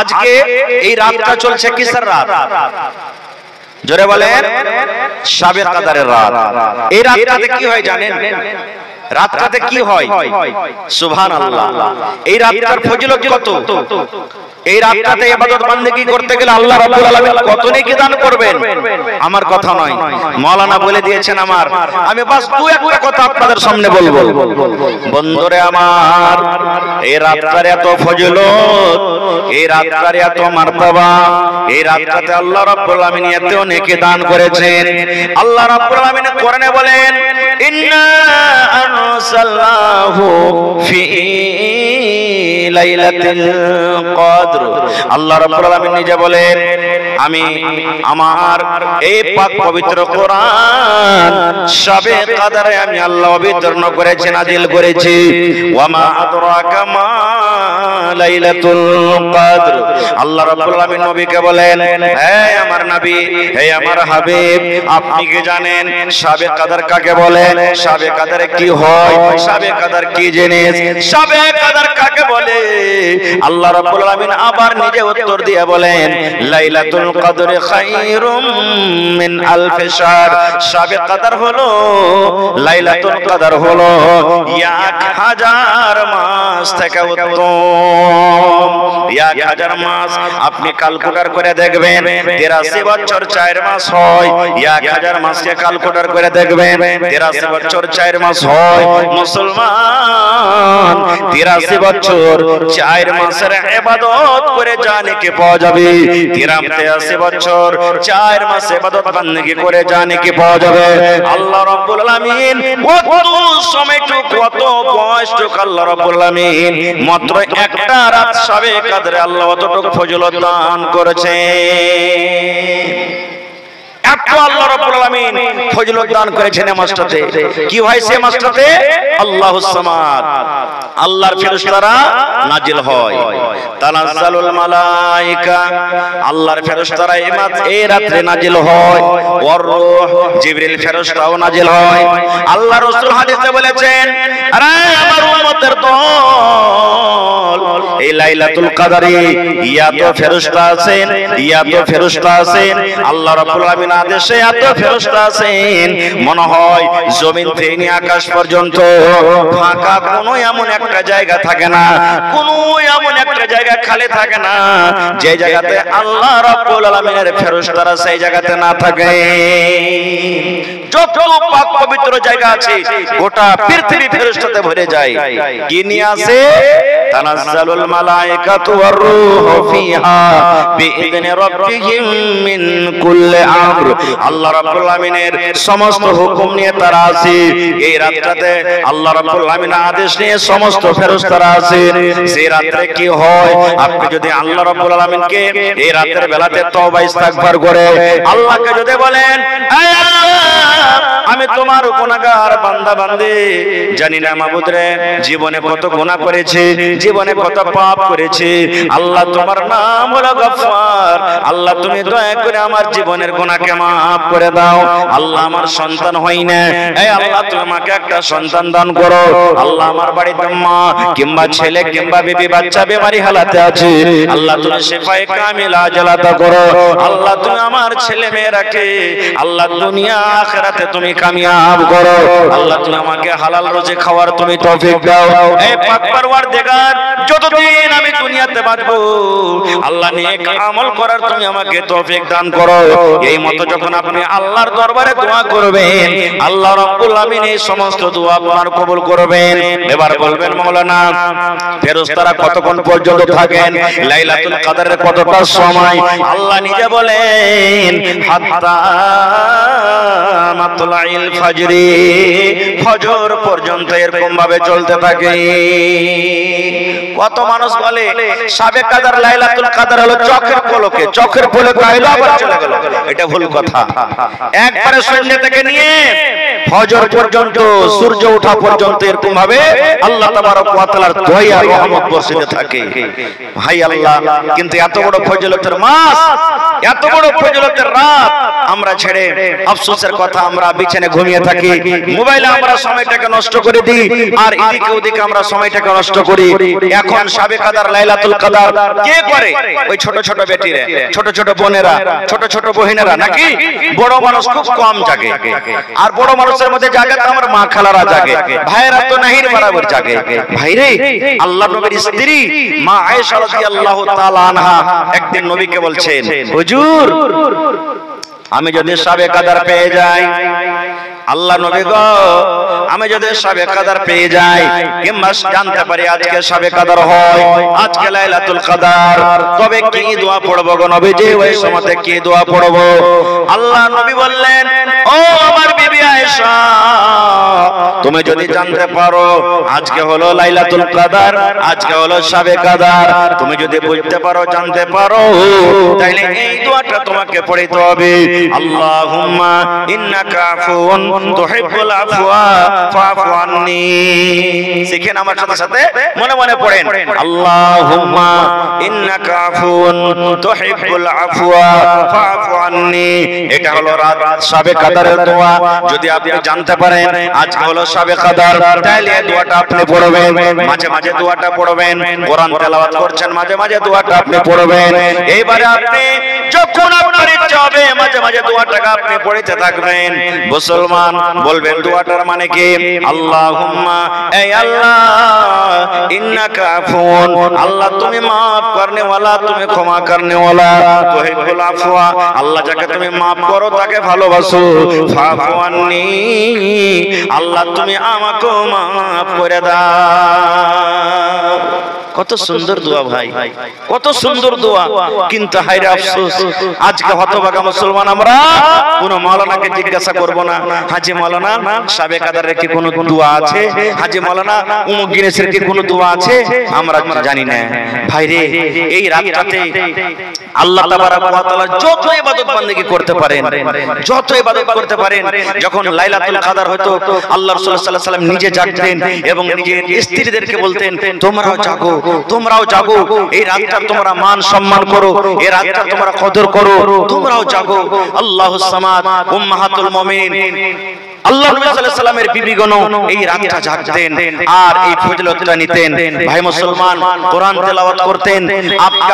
আজকে এই রাতটা চলছে কিসের রাত? জোরে বলেন, শাবে কদরের রাত। এই রাতটাতে কি হয় জানেন? রাতটাতে কি হয়? সুবহানাল্লাহ। এই রাতটার ফজিলত কত? এই রাতটাতে ইবাদত বান্দেগি করতে গেলে আল্লাহ রাব্বুল আলামিন কত নেকি দান করবেন, আমার কথা নয়, মাওলানা বলে দিয়েছেন আমার। আমি বাস দু একটা কথা আপনাদের সামনে বলবো। বন্ধুরে আমার, এই রাতটার এত ফজিলত, এই রাতটার এত মারতাবা, এই রাতটাতে আল্লাহ রাব্বুল আলামিন এত নেকি দান করেছেন। আল্লাহ রাব্বুল আলামিন কোরআনে বলেন, ইন্না আরসালনাহু ফি লাইলাতিল কদর। আল্লাহ রাব্বুল আলামিন নিজে বলেন, আমি আমার এই পাক পবিত্র কোরআন শাবে কদরে আমি আল্লাহ অবতীর্ণ করেছি, নাজিল করেছি। ওয়া মা আদরাকা মা লাইলাতুল কদর। আল্লাহ রাব্বুল আলামিন নবীকে বলেন, হে আমার নবী, হে আমার হাবিব, আপনি কি জানেন শাবে কদর কাকে বলে? শাবে কদরে কি হয়? শাবে কদর কি জিনিস? শাবে কদর কাকে বলে? আল্লাহ রাব্বুল আলামিন আবার নিজে উত্তর দিয়ে বলেন, লাইলাতুল কদরে খায়রুম মিন আলফি শাহর। শাবে কদর হলো, লাইলাতুল কদর হলো 1000 মাস থেকে উত্তম। 1000 মাস আপনি ক্যালকুলেটর করে দেখবেন, 83 বছর 4 মাস হয়। 1000 মাসকে ক্যালকুলেটর করে দেখবেন, 83 বছর 4 মাস হয়। মুসলমান 83 বছর 4 মাসের ইবাদত করে জানেকে পাওয়া যাবে। 83 বছর 4 মাস ইবাদত বান্দেগি করে জানেকে পাওয়া যাবে। আল্লাহ রাব্বুল আলামিন কত সময়টুকু, কত বয়সটুকু আল্লাহ রাব্বুল আলামিন মাত্র একটা রাত শাবে কদরে আল্লাহ অতটুকু ফজিলত দান করেছেন। এত আল্লাহ রাব্বুল আলামিন ফজিলত দান করেছেন এই মাসটাতে। কি হয় সেই মাসটাতে? আল্লাহুস সামাদ, আল্লাহর ফেরেশতারা নাজিল হয়। তানাজ্জালুল মালায়েকা, আল্লাহর ফেরেশতারা এই রাতে নাজিল হয়। ওয়ার রূহ, জিবরিল ফেরেশতাও নাজিল হয়। আল্লাহ রাসূল হাদিসে বলেছেন, আরে আমার উম্মতের দল, এই লাইলাতুল কদরে এত ফেরেশতা আছেন, এত ফেরেশতা আছেন, আল্লাহ রাব্বুল আলামিন আদেশে এত ফেরেশতা আছেন, মনে হয় জমিন থেকে নিয়ে আকাশ পর্যন্ত ফাঁকা কোনো এমন একটা জায়গা থাকে না, কোনো এমন একটা জায়গা খালি থাকে না যে জায়গাতে আল্লাহ রাব্বুল আলামিনের ফেরেশতারা সেই জায়গাতে না থাকে। যত পাক পবিত্র জায়গা আছে গোটা পৃথিবী ফেরেশতাতে ভরে যায়। কি নিয়ে আসে? তানাজ্জালুল মালায়েকাতু ওয়ার রূহু ফিহা বিইذনি রাব্বিহিম মিন কুল্লি আমর। আল্লাহ রাব্বুল আলামিনের সমস্ত হুকুম নিয়ে তারা আছে এই রাতটাতে। আল্লাহ রাব্বুল আলামিনের আদেশ নিয়ে সমস্ত ফেরেশতারা আছে। সেই রাতে কি হয়? আপনি যদি আল্লাহ রাব্বুল আলামিনকে এই রাতের বেলাতে তওবা ইস্তিগফার করে আল্লাহকে যদি বলেন, হে আল্লাহ, আমি তোমার গুনাহগার বান্দা বান্দি, জানি না মাবুদ রে জীবনে কত গুনাহ করেছি, জীবনে কত পাপ করেছি। আল্লাহ তোমার নাম হলো গফফার। আল্লাহ তুমি দয়া করে আমার জীবনের গুনাহকে maaf করে দাও। আল্লাহ আমার সন্তান হয় না, হে আল্লাহ তুমি আমাকে একটা সন্তান দান করো। আল্লাহ আমার বাড়িতে মা কিংবা ছেলে কিংবা বিবি বাচ্চা বেমারি হালাতে আছে, আল্লাহ তুমি শিফায়ে কামিলা আজলাতা করো। আল্লাহ তুমি আমার ছেলে মেয়েরাকে আল্লাহ দুনিয়া আখিরাতে তুমি কামিয়াব করো। আল্লাহ তুমি আমাকে হালাল রুজি খাওয়ার তুমি তৌফিক দাও। হে পাক পরওয়ারদিগার, যতদিন আমি দুনিয়াতে বাঁচবো আল্লাহ নেক আমল করার তুমি আমাকে তৌফিক দান করো। এই মত যখন আপনি আল্লাহর দরবারে দোয়া করবেন, আল্লাহ রাব্বুল আলামিন এই সমস্ত দোয়া আপনার কবুল করবেন। এবার বলবেন, মাওলানা ফেরেশতারা কতক্ষণ পর্যন্ত থাকেন? লাইলাতুল কদরের কতটা সময়? আল্লাহ নিজে বলেন, হাত্তা মাতলাইল ফাজরি, ফজর পর্যন্ত এরকম ভাবে চলতে থাকে। কত মানুষ বলে শাবে কদর লাইলাতুল কদর হলো চোখের পলকে, চোখের পলকে আইলো আবার চলে গেল। এটা ভুল কথা। একবারে সন্ধ্যা থেকে নিয়ে ফজর পর্যন্ত, সূর্য ওঠা পর্যন্ত এরকম ভাবে আল্লাহ তাবারক ওয়া তাআলার দয়া রহমত বর্ষিতে থাকে। ভাই আল্লাহ, কিন্তু এত বড় ফজিলতের মাস, এত বড় ফজিলতের রাত আমরা ছেড়ে আফসোসের কথা আমরা বিছানায় ঘুমিয়ে থাকি, মোবাইলে আমরা সময়টাকে নষ্ট করে দিই, আর এদিকে ওদিকে আমরা সময়টাকে নষ্ট করি। এখন শাবে কদর লাইলাতুল কদর কে করে? ওই ছোট ছোট বেটিরা, ছোট ছোট বোনেরা, ছোট ছোট বহিনেরা, নাকি? বড় মানুষ খুব কম জাগে, আর বড় মানুষের মধ্যে জাগে তো আমার মা খালারা জাগে, ভাইয়েরা তো নাহির বরাবর জাগে। ভাইরে, আল্লাহর নবীর স্ত্রী মা আয়েশা রাদিয়াল্লাহু তাআলা আনহা একদিন নবীকে বলছেন, হুজুর আমি যদি শাবে কদর পেয়ে যাই, আল্লাহ নবী গো আমি যদি শাবে কদর পেয়ে যাই, কিংবা জানতে পারি আজকে শাবে কদর হয়, আজকে লাইলাতুল কদর, তবে কি দোয়া পড়ব গো নবীজি? ওই সময়তে কি দোয়া পড়ব? আল্লাহ নবী বললেন, ও আমার বিবি আয়েশা, তুমি যদি জানতে পারো আজকে হলো লাইলাতুল কদর, আজকে হলো শাবে কদর, তুমি যদি বুঝতে পারো, জানতে পারো, তাহলে এই দোয়াটা তোমাকে পড়তে হবে, আল্লাহুম্মা ইন্নাকা আফুন তুহিব্বুল আফওয়া ফাফু আন্নি। শিখেন আমার সাথে সাথে, মনে মনে পড়েন, আল্লাহুম্মা ইন্নাকা আফুন তুহিব্বুল আফওয়া ফাফু আন্নি। এটা হলো রাত শাবে কদরের দোয়া। যদি আপনি জানতে পারেন আজকে হলো শাবে কদর, তাহলে এই দোয়াটা আপনি পড়বেন, মাঝে মাঝে দোয়াটা পড়বেন, কোরআন তেলাওয়াত করছেন, মাঝে মাঝে দোয়াটা আপনি পড়বেন। এইবারে আপনি যখন আপনার ইচ্ছা হবে মাঝে মাঝে দোয়াটাকে আপনি পড়তে থাকবেন। মুসলমান বলবেন দোয়াটার মানে কি? আল্লাহুম্মা, এই আল্লাহ, ইন্নাকা আফুন, আল্লাহ তুমি maaf করনে ওয়ালা, তুমি ক্ষমা করনে ওয়ালা, তুহিব্বুল আফওয়া, আল্লাহ যাকে তুমি maaf করো তাকে ভালোবাসো, ফাফু আন্নি, আল্লাহ তুমি আমাকে maaf করে দাও। কত সুন্দর দোয়া ভাই, কত সুন্দর দোয়া। কিন্তু হায়রে আফসোস, আজকে হতভাগা মুসলমান আমরা কোন মাওলানাকে জিজ্ঞাসা করব না, হাজী মাওলানা শাবে কদরের কি কোনো দোয়া আছে? হাজী মাওলানা উমুক গিনেসের কি কোনো দোয়া আছে? আমরা জানি না। ভাইরে, এই রাতটাতে আল্লাহ তাবারাক ওয়া তাআলা যত ইবাদত বندگی করতে পারেন, যত ইবাদত করতে পারেন। যখন লাইলাতুল কদর হতো, আল্লাহ রাসূল সাল্লাল্লাহু আলাইহি ওয়াসাল্লাম নিজে জাগতেন এবং নিজের স্ত্রীদেরকে বলতেন, তোমরাও জাগো, তোমরাও জাগো, এই রাতটা তোমরা মান সম্মান করো, এই রাতটা তোমরা কদর করো, তোমরাও জাগো। আল্লাহুস সামাদ, উম্মাহাতুল মুমিনিন, আল্লাহ নবী সাল্লাল্লাহু আলাইহি ওয়াসাল্লামের বিবিগণ এই রাতটা জাগতেন আর এই ফজিলতটা নিতেন। ভাই মুসলমান, কোরআন তেলাওয়াত করতেন।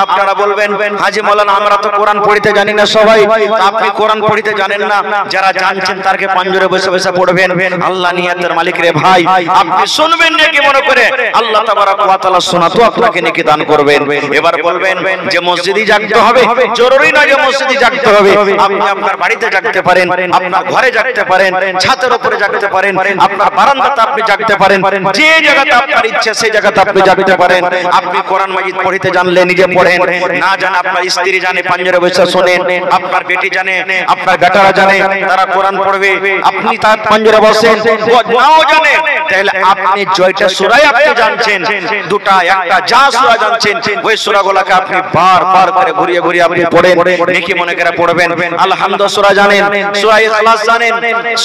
আপনারা বলবেন, হাজী মাওলানা আমরা তো কোরআন পড়তে জানি না সবাই। আপনি কোরআন পড়তে জানেন না, যারা জানছেন তারকে পাঞ্জরে বসে বসে পড়বেন। আল্লাহ নিয়াতের মালিক রে ভাই, আপনি শুনবেন নেকি মনে করে, আল্লাহ তাবারাক ওয়া তাআলা শোনাতো আপনাকে নেকি দান করবেন। এবার বলবেন যে মসজিদে জাগতে হবে, জরুরি নয় যে মসজিদে জাগতে হবে। আপনি আপনার বাড়িতে জাগতে পারেন, আপনার ঘরে জাগতে পারেন, ছাদের উপরে জাগতে পারেন, আপনার বারান্দাতে আপনি জাগতে পারেন, যে জায়গাতে আপনার ইচ্ছা সেই জায়গাতে আপনি জাগতে পারেন। আপনি কোরআন মাজিদ পড়তে জানলে নিজে পড়েন, না জানে আপনার স্ত্রী জানে পাঞ্জরে বসে শোনেন, আপনার বেটি জানে, আপনার বেটারা জানে, তারা কোরআন পড়বে, আপনি তার পাঞ্জরে বসেন, নাও জানে, তাহলে আপনি জয়টা সূরা আপনি জানছেন, দুটা একটা যা সূরা জানছেন ওই সূরাগুলোকে আপনি বারবার করে ঘুরিয়ে ঘুরিয়ে আপনি পড়েন, নেকি মনে করে পড়বেন। আলহামদুলিল্লাহ সূরা জানেন, সূরা ইখলাস জানেন,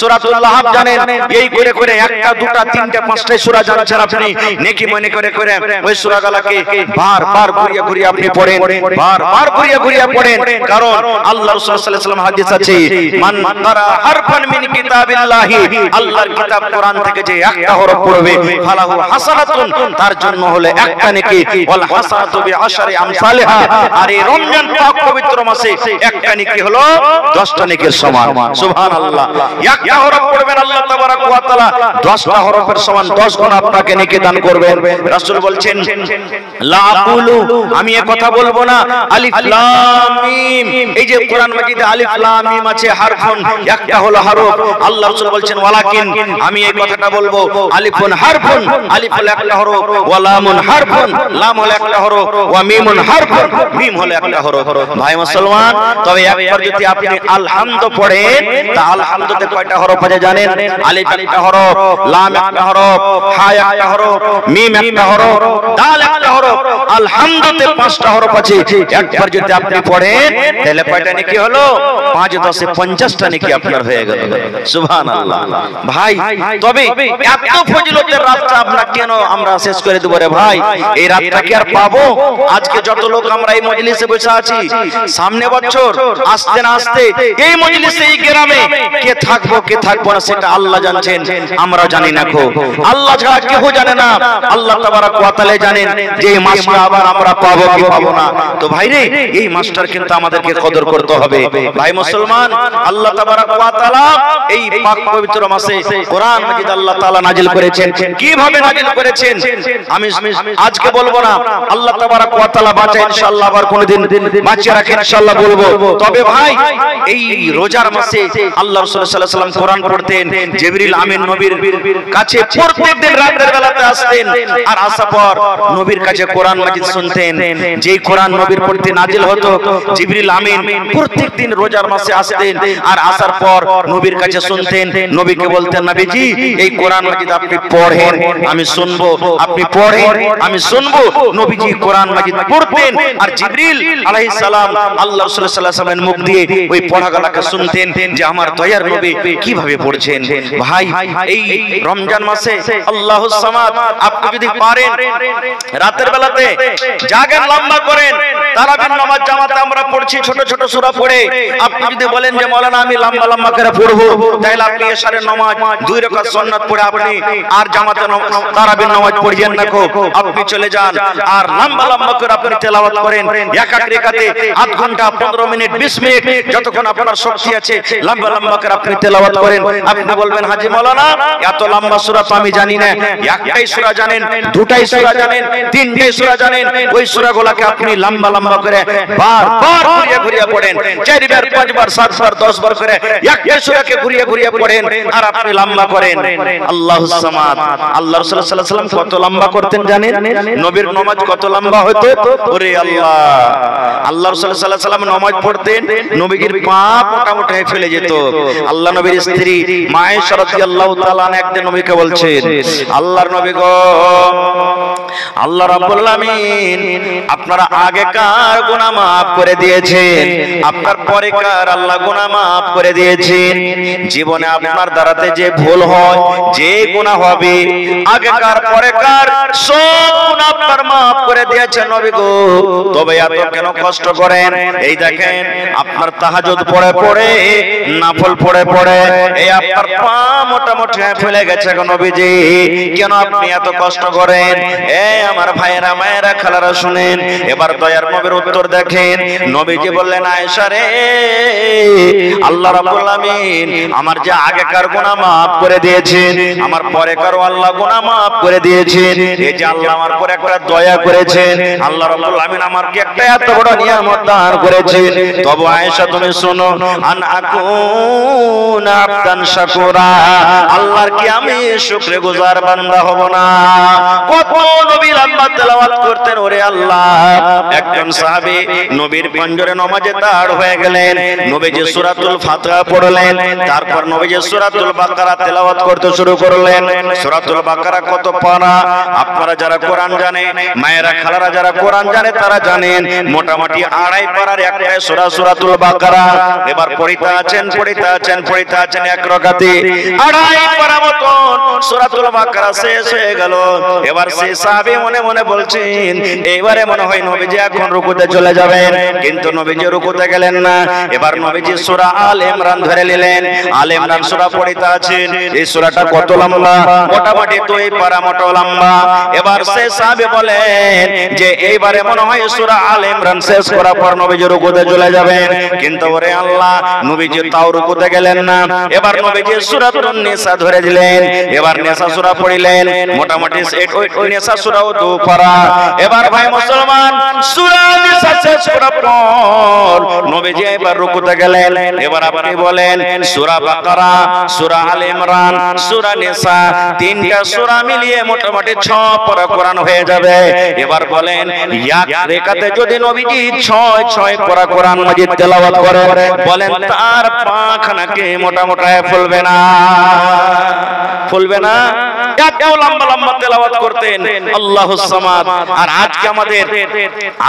সূরাতুল লাহাব জানেন, এই করে করে একটা দুটা তিনটা পাঁচটা সূরা জানছেন আপনি, নেকি মনে করে করে ওই সূরাগুলোকে বারবার ঘুরিয়ে ঘুরিয়ে আপনি পড়েন, বারবার ঘুরিয়ে ঘুরিয়ে পড়েন। কারণ আল্লাহ রাসূল সাল্লাল্লাহু আলাইহি ওয়াসাল্লাম হাদিস আছে, মান কারা হারফান মিন কিতাবিল্লাহি, আল্লাহর কিতাব কোরআন থেকে যে একটা হরফ পড়বে, ফালাহু হাসানাতুন, তার জন্য হলো একটা নেকি, ওয়াল হাসানাতু বিআশরি আমসালিহা, আর এই রমজান পাক পবিত্র মাসে একটা নেকি হলো 10টা নেকির সমান। সুবহানাল্লাহ, একটা হরফ পড়বেন আল্লাহ তাবারাক ওয়া তাআলা 10টা হরফের সমান 10 গুণ আপনাকে নেকি দান করবেন। রাসূল বলছেন, লা আকুলু, আমি এই কথা বলবো না, আলিফ লাম মিম, এই যে কোরআন মাজিদে আলিফ লাম মিম আছে, হারফুন একটা হলো হরফ। আল্লাহ রাসূল বলছেন, ওয়ালাকিন, আমি এই কথাটা বলবো, আলিফুন হারফুন, আলিফ হলো একটা হরফ, ওয়া লামুন হারফুন, লাম হলো একটা হরফ, ওয়া মিমুন হারফুন, মিম হলো একটা হরফ। ভাই মুসলমান, তবে একবার যদি আপনি আলহামদ পড়েন, তা আলহামদতে কয়টা হরফ আছে জানেন আলিফ একটা হরফ, লাম একটা হরফ, হা একটা হরফ, মিম একটা হরফ, দাল একটা হরফ, আল হামদুতে 5টা হরফ আছে। একবার যদি আপনি পড়েন তাহলে কয়টা নেকি হলো? 5 10 এ 50টা নেকি আপনার হয়ে গেল। সুবহানাল্লাহ। ভাই তবে এত ফজিলতের রাতটা আমরা কেন আমরা শেষ করে দেব রে ভাই? এই রাতটা কি আর পাবো? আজকে যত লোক আমরা এই মজলিসে বসে আছি, সামনে বছর আসতে না আসতে এই মজলিসে এই গ্রামে কে থাকবো কে থাকবো না সেটা আল্লাহ জানছেন, আমরা জানি না। কো আল্লাহ ছাড়া কেউ জানে না। আল্লাহ তাবারক ওয়া তাআলা জানেন যে এই মাসটা আবার আমরা পাবো কি পাবো না। তো ভাই রে, এই মাসটার কিন্তু আমাদেরকে কদর করতে হবে। ভাই মুসলমান, আল্লাহ তাবারক ওয়া তাআলা এই পাক পবিত্র মাসে কোরআন মাজিদ আল্লাহ তাআলা নাজিল করেছেন। কিভাবে নাজিল করেছেন আমি আজকে বলবো না। আল্লাহ তাবারক ওয়া তাআলা বাঁচায় ইনশাআল্লাহ, আবার কোনদিন বাঁচিয়ে রাখে ইনশাআল্লাহ বলবো। তবে ভাই এই রোজার মাসে আল্লাহ রাসূল সাল্লাল্লাহু আলাইহি ওয়াসাল্লাম কোরআন পড়তেন। জিবরিল আমিন নবীর কাছে প্রত্যেকদিন রাতের বেলাতে আসতেন, আর আসার পর নবীর কাছে কোরআন মাজিদ শুনতেন। যেই কোরআন নবীর পড়তে নাজিল হতো, জিবরিল আমিন প্রত্যেকদিন রোজার মাসে আসতেন, আর আসার পর নবীর কাছে শুনতেন। নবীকে বলতেন, নবীজি এই কোরআন মাজিদ আপনি পড়েন আমি শুনবো, আপনি পড়েন আমি শুনবো। নবীজি কোরআন মাজিদ পড়তেন, আর জিবরিল আলাইহিস সালাম আল্লাহ রাসূল সাল্লাল্লাহু আলাইহি ওয়াসাল্লামের মুখ দিয়ে ওই পড়াগুলোকে শুনতেন যে আমার দয়ার নবী কিভাবে পড়ছেন। ভাই এই রমজান মাসে আল্লাহুস সামাদ আপনি যদি পারেন রাতের বেলাতে জাগেন, লম্বা করেন। তারাবির নামাজ জামাতে আমরা পড়ছি ছোট ছোট সূরা পড়ে। আপনি যদি বলেন যে মাওলানা আমি লম্বা লম্বা করে পড়বো, তাহলে আপনি এশারের নামাজ 2 রাকাত সুন্নাত পড়ে আপনি আর জামাতে তারাবির নামাজ পড়িয়েন না। আপনি চলে যান আর লম্বা লম্বা করে আপনি তেলাওয়াত করেন। এক এক রাকাতে আধ ঘন্টা 15 মিনিট 20 মিনিট যতক্ষণ আপনার শক্তি আছে লম্বা লম্বা করে আপনি তেলাওয়াত করেন। আপনি বলবেন, হাজী মাওলানা এত লম্বা সূরা তো আমি জানি না। একটাই সূরা জানেন, দুটাই সূরা জানেন, তিনটাই সূরা জানেন। ওই সূরাগুলোকে আপনি লম্বা লম্বা করে বারবার ঘুরিয়ে ঘুরিয়ে পড়েন। 4 বার 5 বার 7 বার 10 বার করে একটা সূরাকে ঘুরিয়ে ঘুরিয়ে পড়েন আর আপনি লম্বা করেন। আল্লাহুস সামাদ। আল্লাহ রাসূল সাল্লাল্লাহু আলাইহি ওয়াসাল্লাম কত লম্বা করতেন জানেন? নবীর নামাজ কত লম্বা হতো? ওরে আল্লাহ! আল্লাহ রাসূল সাল্লাল্লাহু আলাইহি ওয়াসাল্লাম নামাজ পড়তেন, নবীর পা মোটামুটি হয়ে ফেলে যেত। আল্লাহ নবীর স্ত্রী মা আয়েশা রাদিয়াল্লাহু তাআলা একদিন নবীকে বলছেন, আল্লাহর নবী গো, আল্লাহ রাব্বুল আলামিন আপনারা আগেকার গুনাহ maaf করে দিয়েছেন, আপনার পরেকার আল্লাহ গুনাহ maaf করে দিয়েছেন। জীবনে আপনার দ্বারাতে যে ভুল হয়, যে গুনাহ হবে, আগেকার পরেকার সব গুনাহ আপনার maaf করে দিয়েছেন নবী গো। তবে এত কেন কষ্ট করেন? এই দেখেন আপনার তাহাজ্জুদ পড়ে পড়ে, নফল পড়ে পড়ে এই আপনার পা মোটামুটি ফেলে গেছে গো নবীজি। কেন আপনি এত কষ্ট করেন? আমার ভাইয়েরা মায়েরা খালারা শুনেন, এবার দয়ার নবীর উত্তর দেখেন। নবীজি বললেন, আয়েশা রে, আল্লাহ রাব্বুল আমিন আমার যে আগেকার গুনাহ maaf করে দিয়েছেন, আমার পরেকারও আল্লাহ গুনাহ maaf করে দিয়েছেন। এই যে আল্লাহ আমার পরে একটা দয়া করেছেন, আল্লাহ রাব্বুল আমিন আমাকে একটা এত বড় নিয়ামত দান করেছেন। তবে আয়েশা তুমি শোনো, আন আকুনা আবদান শাকুরা, আল্লাহর কি আমি শুকরগুজার বান্দা হব না? কত নবী লম্বা তেলাওয়াত করতেন। ওরে আল্লাহ! একজন সাহাবী নবীর পঞ্জরে নামাজে দাঁড় হয়ে গেলেন, নবীজি সূরাতুল ফাতিহা পড়লেন, তারপর নবীজি সূরাতুল বাকারা তেলাওয়াত করতে শুরু করলেন। সূরাতুল বাকারা কত পারা? আপনারা যারা কোরআন জানে, মায়েরা খালারা যারা কোরআন জানে তারা জানেন মোটামুটি 2.5 পারার একটাই সূরা সূরাতুল বাকারা। এবার পড়িতে আছেন এক রাকাতে 2.5 পারা মতন সূরাতুল বাকারা শেষ হয়ে গেল। এবার সেই সাহাবী মনে মনে বলছেন, এবারে মনে হয় নবীজি এখন রুকুতে চলে যাবেন, কিন্তু নবীজি রুকুতে গেলেন না। এবার নবীজি সূরা আল ইমরান ধরে নিলেন। আল ইমরান সূরা পড়িতে আছেন। এই সূরাটা কত লম্বা? মোটামুটি 2 পারা মতো লম্বা। এবার সেই সাহাবী বলেন যে এইবারে মনে হয় সূরা আল ইমরান শেষ করার পর নবীজি রুকুতে চলে যাবেন, কিন্তু ওরে আল্লাহ, নবীজি তাও রুকুতে গেলেন না। এবার নবীজি সূরাতুন নিসা ধরে দিলেন। এবার নিসা সূরা পড়িলেন, মোটামুটি ওই নিসা সূরাও 2 পারা। এবার ভাই মুসলমান, সূরা নিসা শেষ করার পর নবী নবীজি এবার রুকুতে গেলেন। এবার আপনি বলেন সূরা বাকারা, সূরা আলে ইমরান, সূরা নিসা, তিনটা সূরা মিলিয়ে মোটামুটি 6 পারা কোরআন হয়ে যাবে। এবার বলেন এক রাকাতে যদি নবীজি 6 পারা কোরআন মাজিদ তেলাওয়াত করে, বলেন তার পাখানাকে মোটামুটি ফুলবে না? ফুলবে না? এত লম্বা লম্বা তেলাওয়াত করতেন আল্লাহুস সামাদ। আর আজকে আমাদের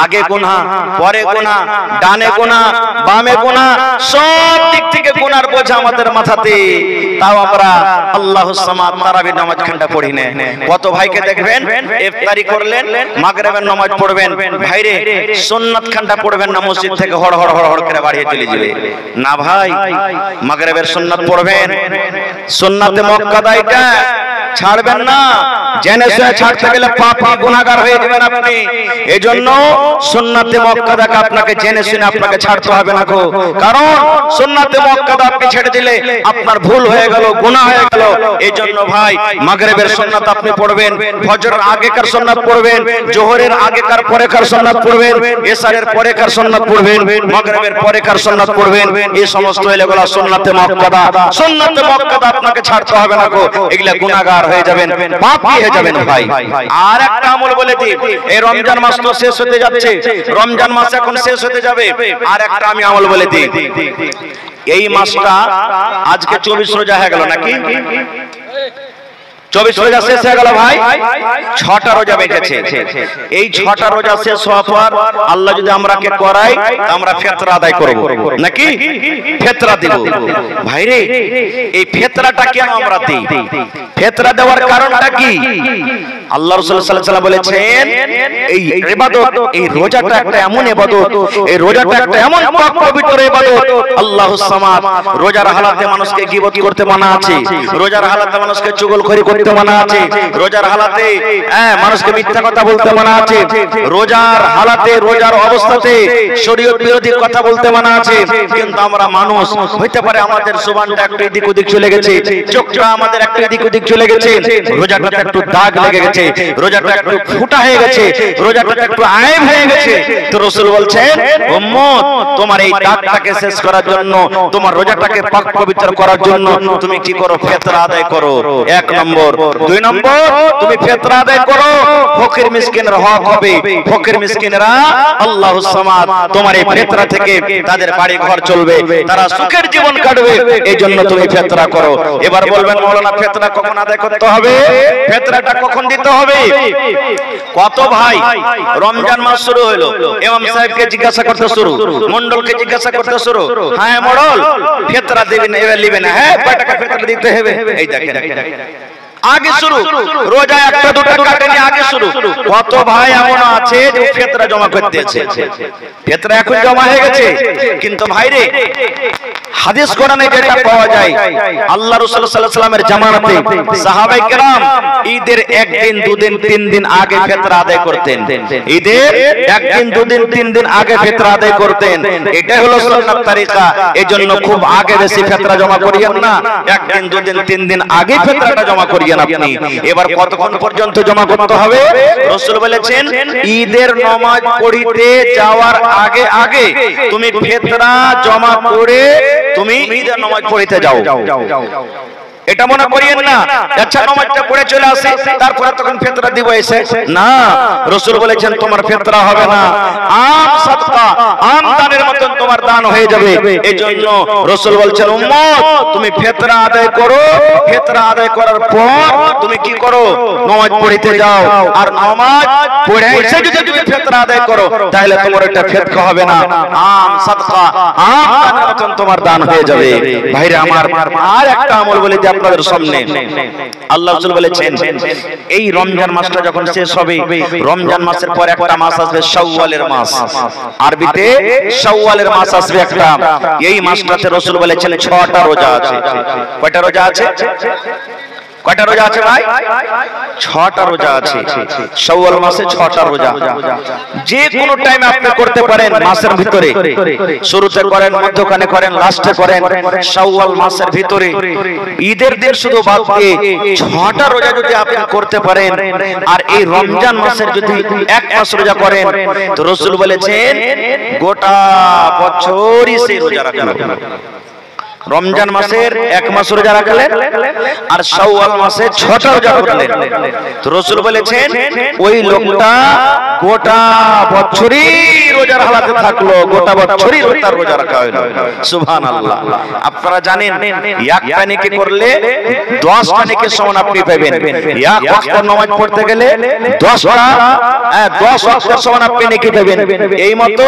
আগে গুনাহ, পরে গুনাহ, ডানে গুনাহ, বামে গুনাহ, সব দিক থেকে গুনার বোঝা আমাদের মাথাতে, তাও আমরা আল্লাহুস সামাদ তারাবির নামাজ খান্ডা পড়ি না। কত ভাইকে দেখবেন ইফতারি করলেন, মাগরিবের নামাজ পড়বেন, ভাইরে সুন্নাত খান্ডা পড়বেন না, মসজিদ থেকে হড় হড় হড় হড় করে বাড়িয়ে চলে যাবে না। ভাই মাগরিবের সুন্নাত পড়বেন, সুন্নাতে মুআক্কাদাইটা ছাড়বেন না। জেনে শুনে ছাড়তে গেলে পাপী গুনাহগার হয়ে যাবেন আপনি। এজন্য সুন্নাতে মুআক্কাদাকে আপনাকে জেনে শুনে আপনাকে ছাড়তে হবে না গো। কারণ সুন্নাতে মুআক্কাদা আপনি ছেড়ে দিলে আপনার ভুল হয়ে গেল, গুনাহ হয়ে গেল। এজন্য ভাই মাগরিবের সুন্নাত আপনি পড়বেন, ফজরের আগেকার সুন্নাত পড়বেন, যোহরের আগেকার পরেকার সুন্নাত পড়বেন, এশারের পরেকার সুন্নাত পড়বেন, মাগরিবের পরেকার সুন্নাত পড়বেন। এই সমস্ত এগুলো সুন্নাতে মুআক্কাদা। সুন্নাতে মুআক্কাদা আপনাকে ছাড়তে হবে না গো। এগুলা গুনাহগার হয়ে যাবেন, পাপী হয়ে যাবেন ভাই। আর একটা আমল বলে দিই, এই রমজান মাস তো শেষ হতে যাচ্ছে, রমজান মাস এখন শেষ হতে যাবে। আর একটা আমি আমল বলে দিই, এই মাসটা আজকে 24 রোজা হয়ে গেল নাকি? 24 রোজা শেষ হয়ে গেল ভাই, 6টা রোজা বেঁচেছে। এই 6টা রোজা শেষ হওয়ার পর আল্লাহ যদি আমরাকে করায়, আমরা ফিতরা আদায় করব নাকি? ফিতরা দেব। ভাইরে এই ফিতরাটা কেন আমরা দেই? ফিতরা দেওয়ার কারণটা কি? আল্লাহ রাসূল সাল্লাল্লাহু আলাইহি ওয়াসাল্লাম বলেছেন এই ইবাদত, এই রোজাটা একটা এমন ইবাদত, এই রোজাটা একটা এমন পাক পবিত্র ইবাদত। আল্লাহুস সামাদ। রোজার হালাতে মানুষকে গীবত করতে মানা আছে, রোজার হালাতে মানুষকে চুগলখড়ি করতে মানা আছে, রোজার হালাতে মানুষকে মিথ্যা কথা বলতে মানা আছে, রোজার হালাতে রোজার অবস্থাতে শরীয়ত বিরোধী কথা বলতে মানা আছে। কিন্তু আমরা মানুষ, হইতে পারে আমাদের জবানটা একটু এদিক ওদিক চলে গেছে, চোখটা আমাদের একটু এদিক ওদিক চলে গেছে, রোজাটা একটু দাগ লেগে গেছে, রোজাটা একটু ফুটা হয়ে গেছে, রোজাটা একটু আয়েব হয়ে গেছে। তো রাসূল বলছেন উম্মত, তোমার এই দাগটাকে শেষ করার জন্য, তোমার রোজাটাকে পাক পবিত্র করার জন্য তুমি কি করো? ফিতরা আদায় করো। 1 নম্বর। 2 নম্বর, তুমি ফিতরা আদায় করো, ফকির মিসকিনের হক হবে। ফকির মিসকিনরা আল্লাহুস সামাদ, তোমার এই ফিতরা থেকে তাদের বাড়ি ঘর চলবে, তারা সুখের জীবন কাটবে। এইজন্য তুমি ফিতরা করো। এবার বলবেন মাওলানা ফিতরা কখন আদায় করতে হবে? ফিতরাটা কখন দিতে হবে? কত ভাই রমজান মাস শুরু হলো, ইমাম সাহেবকে জিজ্ঞাসা করতে শুরু, মন্ডলকে জিজ্ঞাসা করতে শুরু, হ্যাঁ মন্ডল ফিতরা দিবেন, এবার দিবেন, হ্যাঁ কয় টাকা ফিতরা দিতে হবে? এই দেখেন আগে শুরু, রোজা একটা দুটো কাটেনি, আগে শুরু। কত ভাই এমন আছে যে ফিতরা জমা করতেছে, ফিতরা এখন জমা হয়ে গেছে। কিন্তু ভাইরে হাদিস কোরআনে যেটা পাওয়া যায়, আল্লাহ রাসূল সাল্লাল্লাহু আলাইহি ওয়াসাল্লামের জামানাতে সাহাবায়ে কেরাম ঈদের 1 দিন 2 দিন 3 দিন আগে ফিতরা আদায় করতেন। ঈদের 1 দিন 2 দিন 3 দিন আগে ফিতরা আদায় করতেন। এটা হলো সুন্নাত তরিকা। এজন্য খুব আগে বেশি ফিতরা জমা করিয়েন না, 1 দিন 2 দিন 3 দিন আগে ফিতরাটা জমা করিয়েন আপনি। এবার কতক্ষণ পর্যন্ত জমা করতে হবে? রাসূল বলেছেন ঈদের নামাজ পড়িতে যাওয়ার আগে আগে তুমি ফিতরা জমা করে তুমি ঈদের নামাজ পড়িতে যাও। এটা মনে করিয়েন না আচ্ছা নামাজটা পড়ে চলে আসে তারপরে তখন ফিতরা দিব এসে, না। রাসূল বলেছেন তোমার ফিতরা হবে না, আম সাদকা, আম দানের মতন তোমার দান হয়ে যাবে। এজন্য রাসূল বলছেন উম্মত তুমি ফিতরা আদায় করো, ফিতরা আদায় করার পর তুমি কি করো? নামাজ পড়িতে যাও। আর নামাজ পড়ে এসে যদি তুমি ফিতরা আদায় করো তাহলে তোমার এটা ফিতরা হবে না, আম সাদকা, আম দানের মতন তোমার দান হয়ে যাবে। ভাইরা আমার, আর একটা আমল বলে যে আপনাদের সামনে আল্লাহ রাসূল বলেছেন এই রমজান মাসটা যখন শেষ হবে, রমজান মাসের পর একটা মাস আসবে শাওয়ালের মাস, আরবিতে শাওয়ালের মাস আসবে একটা। এই মাসটাতে রাসূল বলেছেন 6টা রোজা আছে। কয়টা রোজা আছে? কয়টা রোজা আছে ভাই? 6টা রোজা আছে। শাওয়াল মাসে 6টা রোজা, যে কোনো টাইমে আপনি করতে পারেন মাসের ভিতরে, শুরুতে করেন, মধ্যখানে করেন, লাস্টে করেন। শাওয়াল মাসের ভিতরে ঈদের দিন শুধু বাদ দিয়ে 6টা রোজা যদি আপনি করতে পারেন, আর এই রমজান মাসের যদি 1 মাস রোজা করেন, তো রাসূল বলেছেন গোটা বছরই সেই রোজা রাখবেন। রমজান মাসের 1 মাস রোজা রাখলেন আর শাওয়াল মাসে 6টা রোজা করলেন, তো রাসূল বলেছেন ওই লোকটা গোটা বছরই রোজার হালাতে থাকলো, গোটা বছরই তার রোজা রাখা হলো। সুবহানাল্লাহ। আপনারা জানেন একটা নেকি করলে 10টা নেকির সমান আপনি পাবেন। এক ওয়াক্ত নামাজ পড়তে গেলে 10 ওয়াক্তের সমান আপনি নেকি পাবেন। এই মতো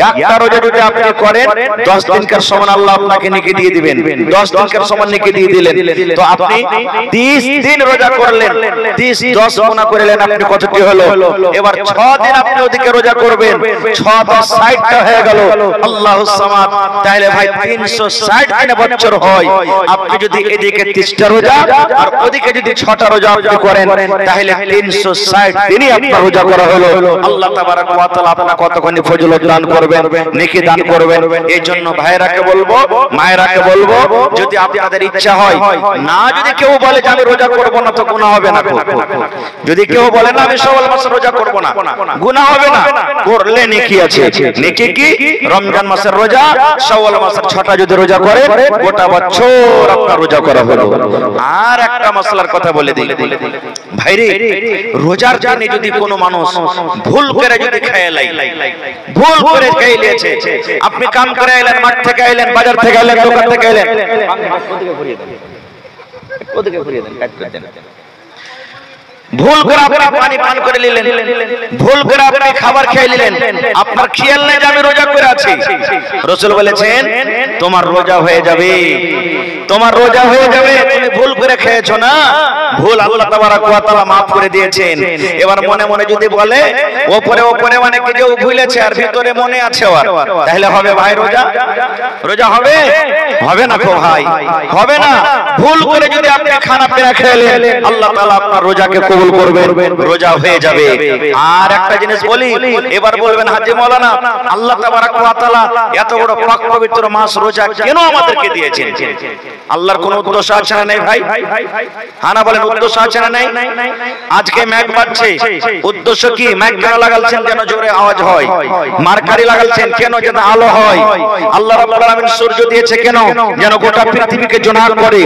একটা রোজা যদি আপনি করেন 10 দিনকার সমান আল্লাহ আপনাকে নেকি দিয়ে দিবেন। 10 দিনকার সমান নেকি দিয়ে দিলেন, তো আপনি 30 দিন রোজা করলেন, 30 10 গুণা করলেন, আপনি কতটি হলো? এবার 6 দিন আপনি ওদিকে রোজা করবেন, 6 10 60টা হয়ে গেল। আল্লাহুস সামাদ। তাহলে ভাই 360 দিনে বছর হয়। আপনি যদি এদিকে 30টা রোজা আর ওদিকে যদি 6টা রোজা আপনি করেন, তাহলে 360 দিনই আপনার রোজা করা হলো। আল্লাহ তাবারাক ওয়া তাআলা আপনাকে কতখানি ফজিলত দান করবেন, নেকি দান করবেন। এই জন্য ভাইরাকে বলবো, মায়েরাকে বলবো, যদি আপনাদের ইচ্ছা হয়, না যদি কেউ বলে যে আমি রোজা করব না, তো গুনাহ হবে না। যদি কেউ বলে না আমি শাওয়াল মাসে রোজা করব না, গুনাহ হবে না, করলে নেকি আছে। নেকি কি? রমজান মাসের রোজা, শাওয়াল মাসের 6টা যদি রোজা করে গোটা বছর আপনার রোজা করা হলো। আর একটা মশলার কথা বলে দিই ভাইরে, রোজার দিনে যদি কোনো মানুষ ভুল করে যদি খেয়ে লাই, ভুল করে খেয়ে নিয়েছে, আপনি কাম করে এলেন, মাঠ থেকে এলেন, বাজার থেকে এলেন, দোকান থেকে এলেন, ওদিকে ঘুরিয়ে দেন, কাট করে দেন, ভুল করে আপনি পানি পান করে নিলেন, ভুল করে আপনি খাবার খেয়ে নিলেন, আপনার খেয়াল নেই যে আমি রোজা করে আছি। রাসূল বলেছেন তোমার রোজা হয়ে যাবে, তোমার রোজা হয়ে যাবে, তুমি ভুল করে খেয়েছো না, ভুল আল্লাহ তাবারাক ওয়া তাআলা maaf করে দিয়েছেন। এবার মনে মনে যদি বলে উপরে উপরে মানে কি যে ভুলেছে আর ভিতরে মনে আছে ওর, তাহলে হবে ভাই রোজা? রোজা হবে? হবে না গো ভাই, হবে না। ভুল করে যদি আপনি খানা পিনা খেলেন, আল্লাহ তাআলা আপনার রোজাকে কবুল করবেন, রোজা হয়ে যাবে। আর একটা জিনিস বলি, এবার বলবেন হাজী মাওলানা আল্লাহ তাবারাক ওয়া তাআলা এত বড় পাক পবিত্র মাস রোজা কেন আমাদেরকে দিয়েছেন? আল্লাহর কোন উদ্দেশ্য আছে না নাই ভাই? হানা বলেন উদ্দেশ্য আছে না নাই? আজকে মেঘ বাজছে, উদ্দেশ্য কি? মেঘ কেন লাগালছেন? যেন জোরে আওয়াজ হয়। মারকারি লাগালছেন কেন? যেন আলো হয়। আল্লাহ রাব্বুল আলামিন সূর্য দিয়েছে কেন? যেন গোটা পৃথিবীকে জোনাক করে।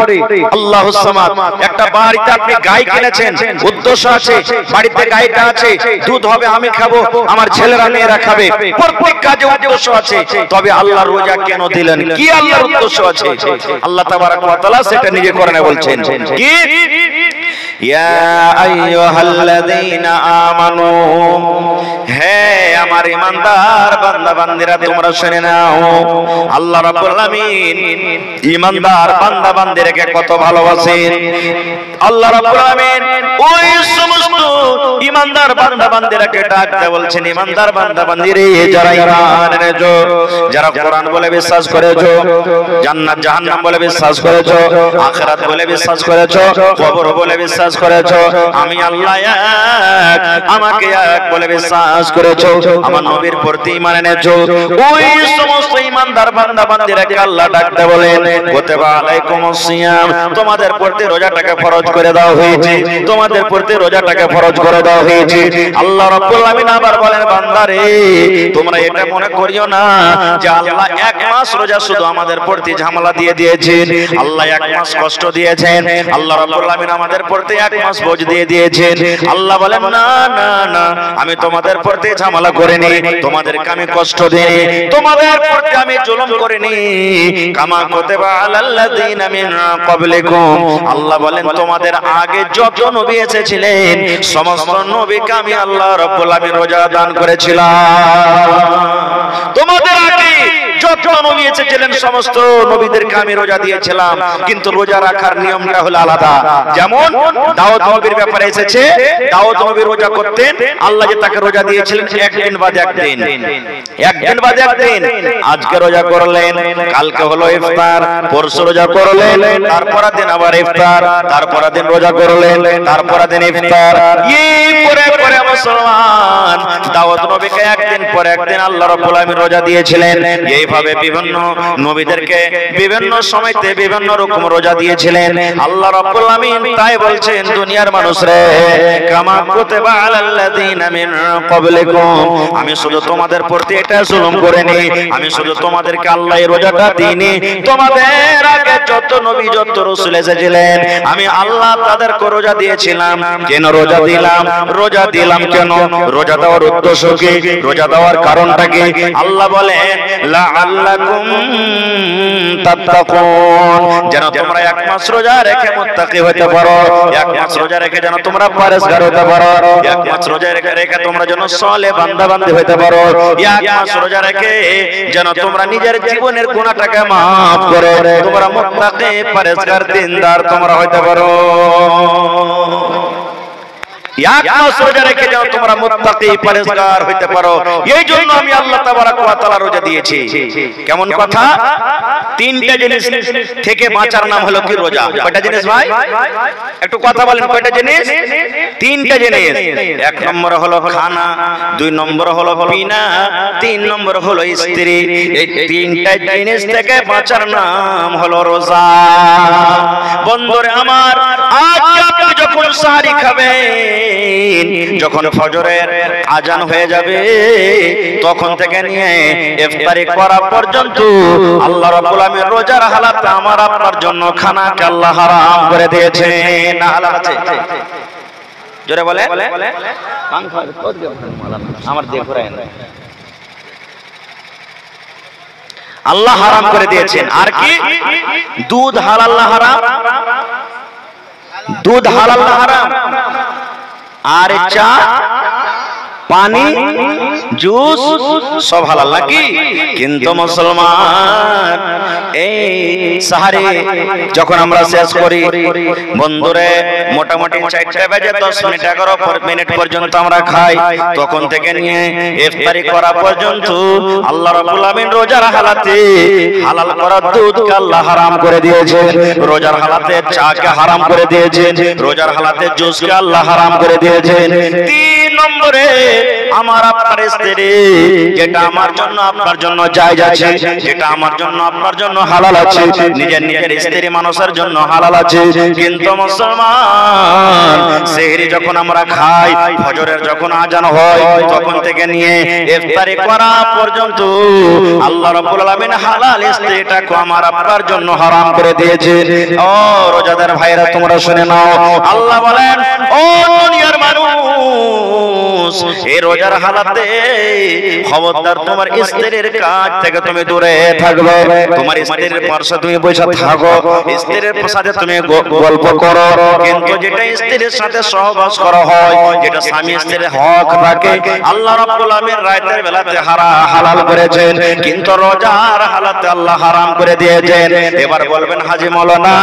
আল্লাহুস সামাদ। একটা বাড়িতে আপনি গাই কিনেছেন, উদ্দেশ্য আছে, বাড়িতে গাইটা আছে, দুধ হবে, আমি খাবো, আমার ছেলেরা মেয়েরা খাবে, প্রত্যেক কাজে উদ্দেশ্য আছে। তবে আল্লাহ রোজা কেন দিলেন? কি আল্লাহর উদ্দেশ্য আছে? আল্লাহ তাবারাক ওয়া তাআলা সেটা নিজে কোরআনে বলছেন কি? ইয়া আইয়ুহাল্লাযীনা আমানু, হে আমার ঈমানদার বান্দা বান্দীরা তোমরা শুনে নাও, আল্লাহ রাব্বুল আলামিন ঈমানদার বান্দা বান্দীদেরকে কত ভালোবাসেন। আল্লাহ রাব্বুল আলামিন ওই সমস্ত ঈমানদার বান্দা বান্দীদেরকে ডাকতে বলছেন, ঈমানদার বান্দা বান্দীরে যারা ঈমান এনেছো, যারা কোরআন বলে বিশ্বাস করেছো, জান্নাত জাহান্নাম বলে বিশ্বাস করেছো, আখিরাত বলে বিশ্বাস করেছো, কবর বলে বিশ্বাস করেছো, আমি আল্লাহ এক, আমাকে এক বলে বিশ্বাস করেছো, আমার নবীর প্রতি ঈমান এনেছো, ওই সমস্ত ঈমানদার বান্দা বান্দীদেরকে আল্লাহ ডাকতে বলেন কুতিবা আলাইকুমুস সিয়াম, তোমাদের প্রতি রোজাটাকে ফরজ করে দেওয়া হয়েছে, তোমাদের প্রতি রোজাটাকে ফরজ করে দেওয়া হয়েছে। আল্লাহ রাব্বুল আলামিন আবার বলেন বান্দারে তোমরা এটা মনে করিও না যে আল্লাহ 1 মাস রোজা শুধু আমাদের প্রতি ঝামেলা দিয়ে দিয়েছেন, আল্লাহ 1 মাস কষ্ট দিয়েছেন, আল্লাহ রাব্বুল আলামিন আমাদের প্রতি 1 মাস বোঝ দিয়ে দিয়েছেন। আল্লাহ বলেন না না না, আমি তোমাদের প্রতি ঝামেলা করিনি, তোমাদেরকে আমি কষ্ট দিইনি, তোমাদের প্রতি আমি জুলুম করিনি, কামা কুতিবা আলাল্লাযীনা মিন ক্বাবলিকুম। আল্লাহ বলেন তোমাদের আগে যত নবী এসেছিলেন সমস্ত নবীকে আমি আল্লাহ রাব্বুল আলামিন রোজা দান করেছিলাম। তোমাদের আগে যত নবী এসেছে দিয়েছিলেন সমস্ত নবীদেরকে আমি রোজা দিয়েছিলাম, কিন্তু রোজা রাখার নিয়মটা হলো আলাদা। যেমন দাউদ নবীর ব্যাপারে এসেছে, দাউদ নবী রোজা করতেন, আল্লাহ যে তাকে রোজা দিয়েছিলেন একদিন বাদে একদিন, একদিন বাদে একদিন। আজকে রোজা করলেন, কালকে হলো ইফতার, পরশু রোজা করলেন, তারপর দিন আবার ইফতার, তারপর দিন রোজা করলেন, তারপর দিন ইফতার। এই পরে পরে মুসলমান দাউদ নবীকে একদিন পরে একদিন আল্লাহ রাব্বুল আলামিন রোজা দিয়েছিলেন। এইভাবে বিভিন্ন নবীদেরকে বিভিন্ন সময়তে বিভিন্ন রকম রোজা দিয়েছিলেন আল্লাহ রাব্বুল আলামিন। তাই বলছেন দুনিয়ার মানুষরে, কামা কুতিবা আলাল্লাযিনা মিন ক্বাবলিকুম, আমি শুধু তোমাদের প্রতি এটা জুলুম করিনি, আমি শুধু তোমাদেরকে আল্লাহ এই রোজাটা দিইনি, তোমাদের আগে যত নবী যত রাসূল এসেছিলেন আমি আল্লাহ তাদেরকে রোজা দিয়েছিলাম। কেন রোজা দিলাম? রোজা দিলাম কেন? রোজা দেওয়ার উদ্দেশ্য কি? রোজা দেওয়ার কারণটা কি? আল্লাহ বলেন লাআল্লাকুম তাত্তাকুন, যেন তোমরা এক মাস রোজা রেখে মুত্তাকি হতে পারো, এক মাস রোজা রেখে যেন তোমরা পরহেজগার হতে পারো, এক মাস রোজা রেখে তোমরা যেন সালেহ বান্দা বান্দি হতে পারো, এক মাস রোজা রেখে যেন তোমরা নিজের জীবনের গুনাহটাকে maaf করে তোমরা মুত্তাকি পরহেজগার দিনদার তোমরা হতে পারো। এক মাস রোজা রেখে যেন তোমরা মুত্তাকি পরহেজগার হইতে পারো, এই জন্য আমি আল্লাহ তাবারক ওয়া তাআলা রোজা দিয়েছি। কেমন কথা? তিনটা জিনিস থেকে বাঁচার নাম হলো কি? রোজা। কয়টা জিনিস ভাই? একটু কথা বলেন, কয়টা জিনিস? তিনটা জিনিস। এক নম্বর হলো খানা, দুই নম্বর হলো পিনা, তিন নম্বর হলো স্ত্রী। এই তিনটা জিনিস থেকে বাঁচার নাম হলো রোজা। বন্ধুরে আমার, আজ আপনি যখন সাহরি খাবেন, যখন ফজরের আজান হয়ে যাবে, তখন থেকে নিয়ে ইফতারি করা পর্যন্ত আল্লাহ রাব্বুল আলামিন রোজার হালাতে আমার আপনার জন্য খানাকে আল্লাহ হারাম করে দিয়েছেন। না হালাল আছে? জোরে বলে আমার দিয়ে ঘুরায় না, আল্লাহ হারাম করে দিয়েছেন। আর কি? দুধ হালাল না হারাম? দুধ হালাল না হারাম? আর চা, পানি, জুস সব হালাল নাকি? কিন্তু মুসলমান এই সাহারি যখন আমরা শেষ করি বন্ধুরে, মোটামুটি 4টা বেজে 10 মিনিট 11 মিনিট পর্যন্ত আমরা খাই, তখন থেকে নিয়ে ইফতারি করা পর্যন্ত আল্লাহ রাব্বুল আলামিন রোজার হালাতে হালাল করা দুধকে আল্লাহ হারাম করে দিয়েছেন, রোজার হালাতে চাকে হারাম করে দিয়েছেন, রোজার হালাতে জুসকে আল্লাহ হারাম করে দিয়েছেন। 3 নম্বরে আমার আপনার স্ত্রী, যেটা আমার জন্য আপনার জন্য জায়েজ আছে, যেটা আমার জন্য আপনার জন্য হালাল আছে, নিজের নিজের স্ত্রী মানুষের জন্য হালাল আছে। কিন্তু মুসলমান সেহরি যখন আমরা খাই, ফজরের যখন আজান হয়, তখন থেকে নিয়ে ইফতারি করা পর্যন্ত আল্লাহ রাব্বুল আলামিন হালাল স্ত্রীটাকে আমার আপনার জন্য হারাম করে দিয়েছে। ও রোজাদার ভাইরা, তোমরা শুনে নাও, আল্লাহ বলেন ও দুনিয়ার মানুষ, এই রোজার হালাতে খবরদার তোমার স্ত্রীর কাছ থেকে তুমি দূরে থাকবে। তোমার স্ত্রীর পাশে তুমি বসে থাকো, স্ত্রীর সাথে তুমি গল্প করো, কিন্তু যেটা স্ত্রীর সাথে সহবাস করা হয়, যেটা স্বামী স্ত্রীর হক থাকে, আল্লাহ রাব্বুল আলামিন রাতের বেলাতে হালাল করেছেন, কিন্তু রোজার হালাতে আল্লাহ হারাম করে দিয়েছেন। এবার বলবেন হাজী মাওলানা,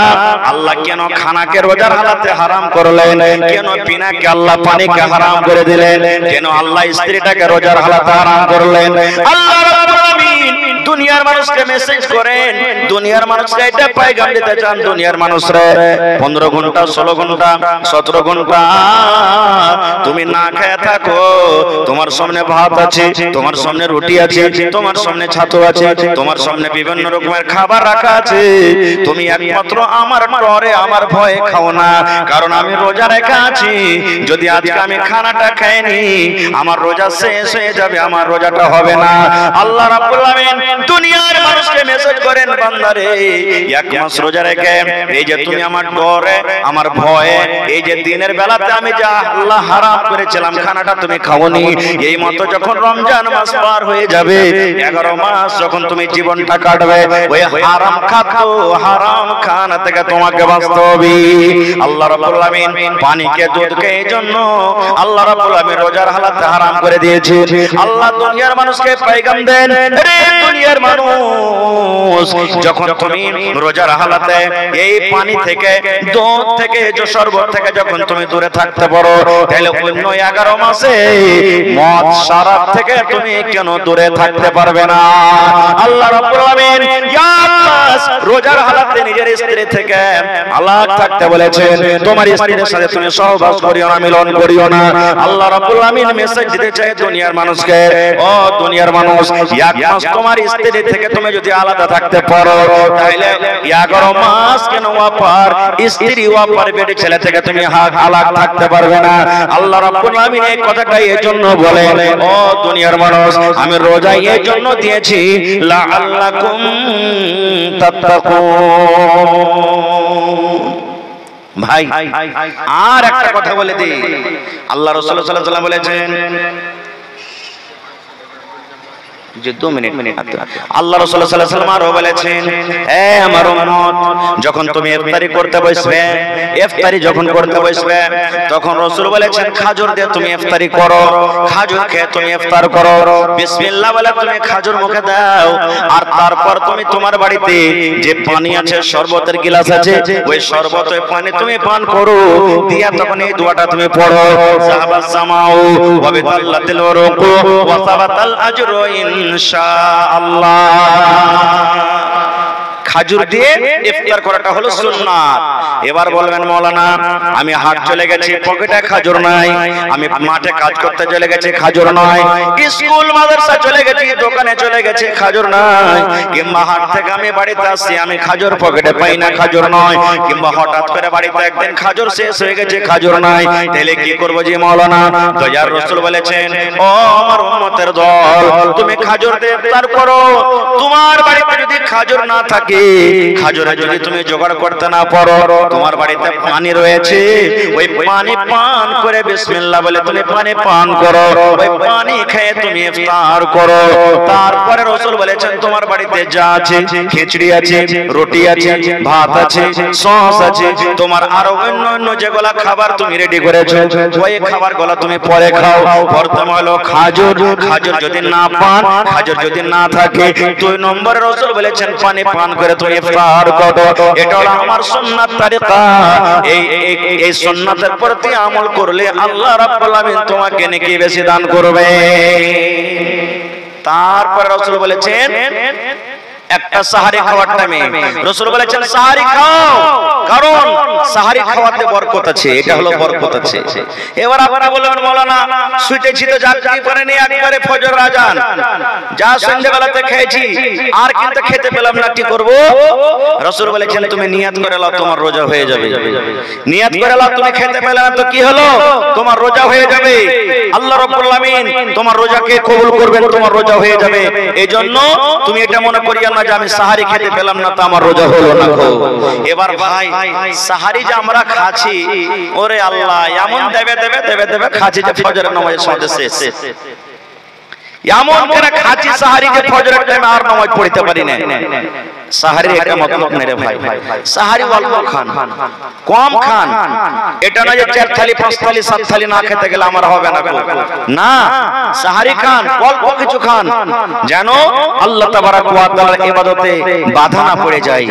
আল্লাহ কেন খানাকে রোজার হালাতে হারাম করলেন? কেন পিনাকে আল্লাহ পানিকে হারাম করে দিলেন? কেন আল্লাহ স্ত্রীটাকে রোজার হালাতে হারাম করলেন? আল্লাহ রাব্বুল আলামিন দুনিয়ার মানুষকে মেসেজ করেন, দুনিয়ার মানুষকে এটা পয়গাম দিতে চান, দুনিয়ার মানুষরা 15 ঘন্টা 16 ঘন্টা 17 ঘন্টা তুমি না খেয়ে থাকো, তোমার সামনে ভাত আছে, তোমার সামনে রুটি আছে, তোমার সামনে ছাতু আছে, তোমার সামনে বিভিন্ন রকমের খাবার রাখা আছে, তুমি একমাত্র আমার ডরে আমার ভয়ে খাও না, কারণ আমি রোজা রেখে আছি। যদি আজকে আমি খানাটা খাইনি, আমার রোজা শেষ হয়ে যাবে, আমার রোজাটা হবে না। আল্লাহ রাব্বুল আলামিন দুনিয়ার মানুষকে মেসেজ করেন, বান্দারে এক মাস রোজা রেখে এই যে তুমি আমার ডরে আমার ভয়ে এই যে দিনের বেলাতে আমি যা আল্লাহ হারাম করেছিলাম খানাটা তুমি খাওনি, এই মতো যখন রমজান মাস পার হয়ে যাবে, 11 মাস যখন তুমি জীবনটা কাটবে, ওই হারাম খাদ্য হারাম খানা থেকে তোমাকে বাঁচতে হবে। আল্লাহ রাব্বুল আলামিন পানিকে দুধকে এই জন্য আল্লাহ রাব্বুল আলামিন রোজার হালাতে হারাম করে দিয়েছে। আল্লাহ দুনিয়ার মানুষকে পয়গাম দেন, রে দুনিয়ার মানুষ, মানুষ যখন তুমি রোজার হালাতে এই পানি থেকে, দুধ থেকে, যে শরবত থেকে যখন তুমি দূরে থাকতে পারো, তাহলে অন্য 11 মাসে মদ শরাব থেকে তুমি কেন দূরে থাকতে পারবে না? আল্লাহ রাব্বুল আলামিন রোজার হালাতে নিজের স্ত্রী থেকে আলাদা থাকতে বলেছেন। তোমার স্ত্রীর সাথে তুমি সহবাস করিও না, মিলন করিও না। আল্লাহ রাব্বুল আলামিন মেসেজ দিতে চায় দুনিয়ার মানুষকে, ও দুনিয়ার মানুষ, এক মাস তোমার স্ত্রী থেকে তুমি যদি আলাদা থাকতে পারো, তাহলে 11 মাস কেন ওয়াপার স্ত্রী ওয়াপার বেটি ছেলে থেকে তুমি আলাদা থাকতে পারবে না। আল্লাহ রাব্বুল আলামিন এই কথাটা এই জন্য বলে, ও দুনিয়ার মানুষ, আমি রোজা এই জন্য দিয়েছি লাআল্লাকুম তাত্তাকুন। ভাই আর একটা কথা বলে দিই, আল্লাহ রাসূল সাল্লাল্লাহু আলাইহি ওয়াসাল্লাম বলেছেন যে 2 মিনিট আল্লাহ রাসূল সাল্লাল্লাহু আলাইহি ওয়াসাল্লাম আরো বলেছেন, হে আমার উম্মত, যখন তুমি ইফতারি করতে বসবে, ইফতারি যখন করতে বসবে, তখন রাসূল বলেছেন খাজুর দিয়ে তুমি ইফতারি করো, খাজুর খেয়ে তুমি ইফতার করো, বিসমিল্লাহ বলে তুমি খাজুর মুখে দাও, আর তারপর তুমি তোমার বাড়িতে যে পানি আছে, শরবতের গ্লাস আছে, ওই শরবত ওই পানি তুমি পান করো, দিয়া তখন এই দোয়াটা তুমি পড়ো, সাহাবাস সামাউ ওয়া বিতাল্লাতিল উরুকু ওয়া সাবাতাল আজরু ইনশাআল্লাহ। খাজুর দিয়ে ইফতার করাটা হলো সুন্নাত। এবার বলবেন মাওলানা, আমি হাট চলে গেছি, পকেটে খাজুর নাই, আমি মাঠে কাজ করতে চলে গেছি, খাজুর নাই, স্কুল মাদ্রাসা চলে গেছি, দোকানে চলে গেছি, খাজুর নাই, কিংবা হাট থেকে আমি বাড়িতে আসি, আমি খাজুর পকেটে পাই না, খাজুর নয়, কিংবা হঠাৎ করে বাড়িতে একদিন খাজুর শেষ হয়ে গেছে, খাজুর নাই, তাহলে কি করব জি মাওলানা? তো ইয়া রাসূল বলেছেন, ও আমার উম্মতের দল, তুমি খাজুর দিয়ে ইফতার করো। তোমার বাড়িতে যদি খাজুর না থাকে, খাজুরে যদি তুমি জোগাড় করতে না পারো, তোমার বাড়িতে পানি রয়েছে, ওই পানি পান করে বিসমিল্লাহ বলে তুমি পানি পান করো, ওই পানি খেয়ে তুমি ইফতার করো। তারপরে রাসূল বলেছেন তোমার বাড়িতে যা আছে, খিচুড়ি আছে, রুটি আছে, ভাত আছে, সস আছে, তোমার আরো অন্য যেগুলা খাবার তুমি রেডি করেছো, ওই খাবারগুলো তুমি পরে খাও। প্রথম হলো খাজুর, খাজুর যদি না পান, খাজুর যদি না থাকে, 2 নম্বরে রাসূল বলেছেন পানি পান করে তুমি ইফতার করো। এটা হলো আমার সুন্নাত তরিকা। এই সুন্নাতের প্রতি আমল করলে আল্লাহ রাব্বুল আলামিন তোমাকে নেকি বেশি দান করবে। তারপর রাসূল বলেছেন একটা সাহারি খাওয়ার টাইমে রাসূল বলেছেন সাহারি খাও, কারণ সাহারি খাওয়াতে বরকত আছে, এটা হলো বরকত আছে। এবার আপনারা বলবেন মাওলানা শুইতেছি তো জাগতে পারেনি, একবারে ফজর আজান, যা সন্ধ্যাবেলাতে খেয়েছি আর কিন্তু খেতে পেলাম না, কি করব? রাসূল বলেছেন তুমি নিয়ত করে নাও, তোমার রোজা হয়ে যাবে। নিয়ত করে নাও, তুমি খেতে পেলে না তো কি হলো? তোমার রোজা হয়ে যাবে। আল্লাহ রাব্বুল আলামিন তোমার রোজাকে কবুল করবেন, তোমার রোজা হয়ে যাবে। এইজন্য তুমি এটা মনে করিয়া যে আমি সাহারি খেতে পেলাম না তো আমার রোজা হলো না। এবার ভাই সাহারি যে আমরা খাচ্ছি, ওরে আল্লাহ এমন দেবে দেবে দেবে দেবে খাচ্ছি যে ফজরের নামাজের সময় শেষ, এমন করে খাচ্ছি সাহারি যে ফজরের টাইমে আর নামাজ পড়তে পারি না। সাহারি একটা মতলব নেই রে ভাই, সাহারি অল্প খান, কম খান, এটা না যে 4 থালি 5 থালি 7 থালি না খেতে গেলে আমার হবে না, না সাহারি খান, অল্প কিছু খান, যেন আল্লাহ তাবারক ওয়া তাআলার ইবাদতে বাধা না পড়ে যায়,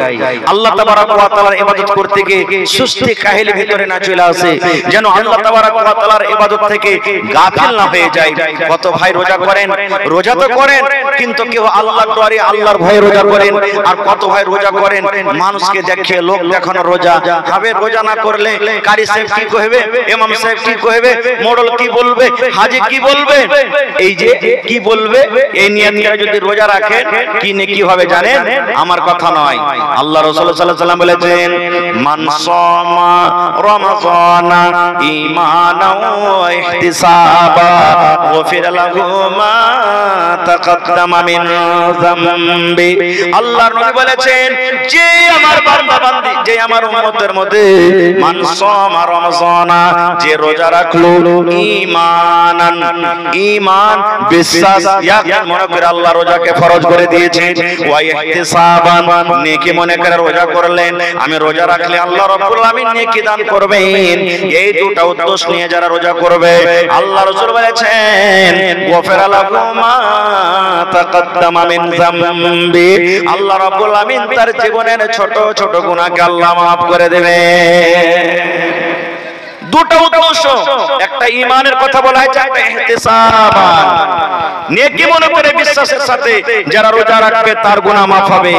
আল্লাহ তাবারক ওয়া তাআলার ইবাদত করতে গিয়ে সুস্তি কাহিল ভিতরে না চলে আসে, যেন আল্লাহ তাবারক ওয়া তাআলার ইবাদত থেকে গাফিল না হয়ে যায়। কত ভাই রোজা করেন, রোজা তো করেন কিন্তু কেউ আল্লাহর দোয়ারে আল্লাহর ভয়ে রোজা করেন, আর কত ভাই রোজা করেন মানুষকে দেখে লোক দেখানো রোজা। হবে রোজা না করলে কারি সাহেব কি কইবে, ইমাম সাহেব কি কইবে, মোড়ল কি বলবে, হাজী কি বলবে, এই যে কি বলবে, এই নিয়ত করে যদি রোজা রাখেন কি নেকি হবে জানেন? আমার কথা নয়, আল্লাহ রাসূল সাল্লাল্লাহু আলাইহি ওয়াসাল্লাম বলেছেন মান সামা রমাযানা ঈমানান ওয়া ইহতিসাবা গফিরা লাহু মা তাকাদ্দামা মিন যামবি। আল্লাহর নবী বলেছেন যে আমার বান্দা বান্দি, যে আমার উম্মতের মধ্যে মান সামা রমজানা, যে রোজা রাখলো ঈমানান, ঈমান বিশ্বাস, ইয়াকিন মনে করে আল্লাহ রোজাকে ফরজ করে দিয়েছেন, ওয়া ইহতিসাবান নেকি মনে করে রোজা করলেন, আমি রোজা রাখলে আল্লাহ রাব্বুল আলামিন নেকি দান করবেন। এই দুটো উদ্দেশ্য নিয়ে যারা রোজা করবে, আল্লাহ রাসূল বলেছেন গফিরা লাহু মা তাকাদ্দামা মিন যামবি, আল্লাহ রাব্বুল আলামিন তার জীবনের ছোট ছোট গুনাহকে আল্লাহ maaf করে দেবে। দুটো উদ্দেশ্য, একটা ঈমানের কথা বলা হয়েছে, একটা ইহতিসাবান নেকি মনে করে বিশ্বাসের সাথে যারা রোজা রাখবে তার গুনাহ maaf হবে।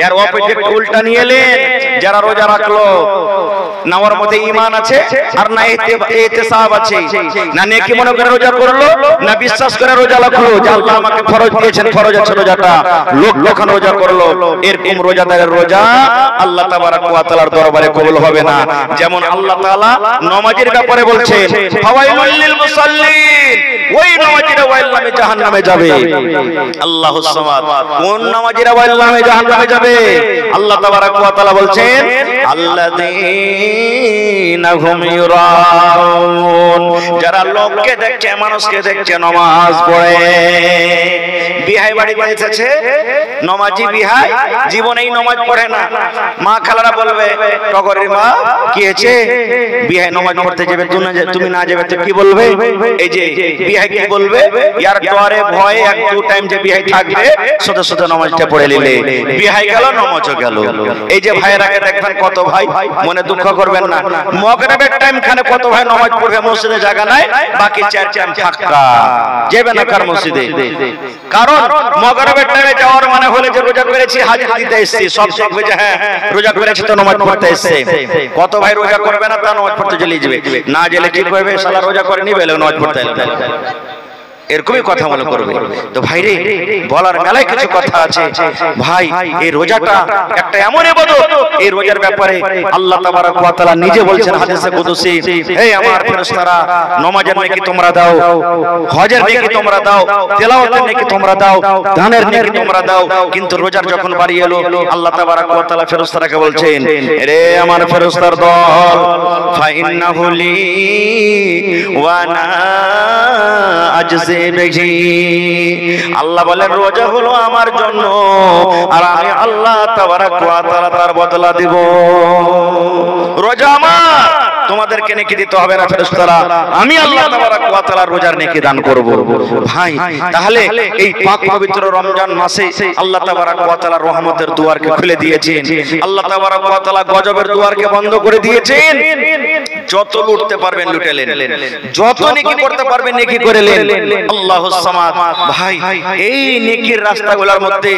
এর অপোজিট উল্টা নিয়ে এলেন, যারা রোজা রাখলো না ওর মধ্যে ঈমান আছে আর না ইহতিসাব আছে, না নেকি মনে করে রোজা করলো, না বিশ্বাস করে রোজা রাখলো যে আল্লাহ আমাকে ফরজ দিয়েছেন, ফরজ আছে রোজাটা, লোক যখন রোজা করলো, এরকম রোজাদারের রোজা আল্লাহ তাবারাক ওয়া তাআলার দরবারে কবুল হবে না। যেমন আল্লাহ তাআলা নামাজের ব্যাপারে বলছেন ফাওয়াইলুল লিল মুসাল্লিন, ওই নামাজীরা ওয়াইল নামে জাহান্নামে যাবে। আল্লাহুস সামাদ, কোন নামাজীরা ওয়াইল নামে জাহান্নামে যাবে? আল্লাহ তাবারাক ওয়া তাআলা বলছেন আল্লাযীনা হুম ইউরাউন, যারা লোককে দেখছে, মানুষকে দেখছে নামাজ পড়ে। বিহাই বাড়িতে এসেছে নামাজি বিহাই, জীবনেই নামাজ পড়ে না। মা খালারা বলবে টগরের মা কি হয়েছে, বিহাই নামাজ পড়তে যাবে, তুমি না যাবে তো কি বলবে? এই যে বিহাই কি বলবে, ইয়ার ডরে ভয়ে এক দু টাইম যে বিহাই থাকবে সোজা সোজা নামাজটা পড়ে নিলে বিহাই গেল, নামাজও গেল। এই যে ভাইয়েরাকে দেখবেন কত ভাই, মনে দুঃখ করবেন না, মাগরিবের টাইম খানে কত ভাই নামাজ পড়বে, মসজিদে জায়গা নাই, বাকি চার টাইম ফাঁকা, যাবে না কার মসজিদে। কারণ মাগরিবের টাইমে যাওয়ার মানে হলে যে রোজা করেছি হাজির দিতে এসেছি, সব দেখবে যে হ্যাঁ রোজা করেছি তো নামাজ পড়তে এসেছে। কত ভাই রোজা করবে না, তা নামাজ পড়তে চলে যাবে, না গেলে কি করবে, শালা রোজা করেনি বলে নামাজ পড়তে এলো, এরকমই কথা মনে করবে। তো ভাই রে, বলার মেলায় কিছু কথা আছে ভাই। এই রোজাটা একটা এমন ইবাদত, এই রোজার ব্যাপারে আল্লাহ তাবারক ওয়া তাআলা নিজে বলছেন হাদিসে কুদসি, হে আমার ফেরেশতারা, নামাজের নেকি তোমরা দাও, হজের নেকি তোমরা দাও, তেলাওয়াতের নেকি তোমরা দাও, দানের নেকি তোমরা দাও, কিন্তু রোজার যখন বাড়ি এলো আল্লাহ তাবারক ওয়া তাআলা ফেরেশতারাকে বলছেন, রে আমার ফেরেশতার দল, ফা ইন্নাহু লি ওয়া না আজজি, আল্লাহ বলেন রোজা হলো আমার জন্য আর আমি আল্লাহ তাবারক ওয়া তাআলা তার বদলা দিব। রোজা আমার, তোমাদেরকে নেকি দিতে হবে না ফেরেশতারা, আমি আল্লাহ তাবারক ওয়া তাআলা রোজার নেকি দান করব। ভাই তাহলে এই পাক পবিত্র রমজান মাসে আল্লাহ তাবারক ওয়া তাআলা রহমতের দুয়ারকে খুলে দিয়েছেন, আল্লাহ তাবারক ওয়া তাআলা গজবের দুয়ারকে বন্ধ করে দিয়েছেন। যত লুটতে পারবেন লুটেলেন, যত নেকি করতে পারবেন নেকি করেলেন। আল্লাহুস সামাদ। ভাই এই নেকির রাস্তাগুলোর মধ্যে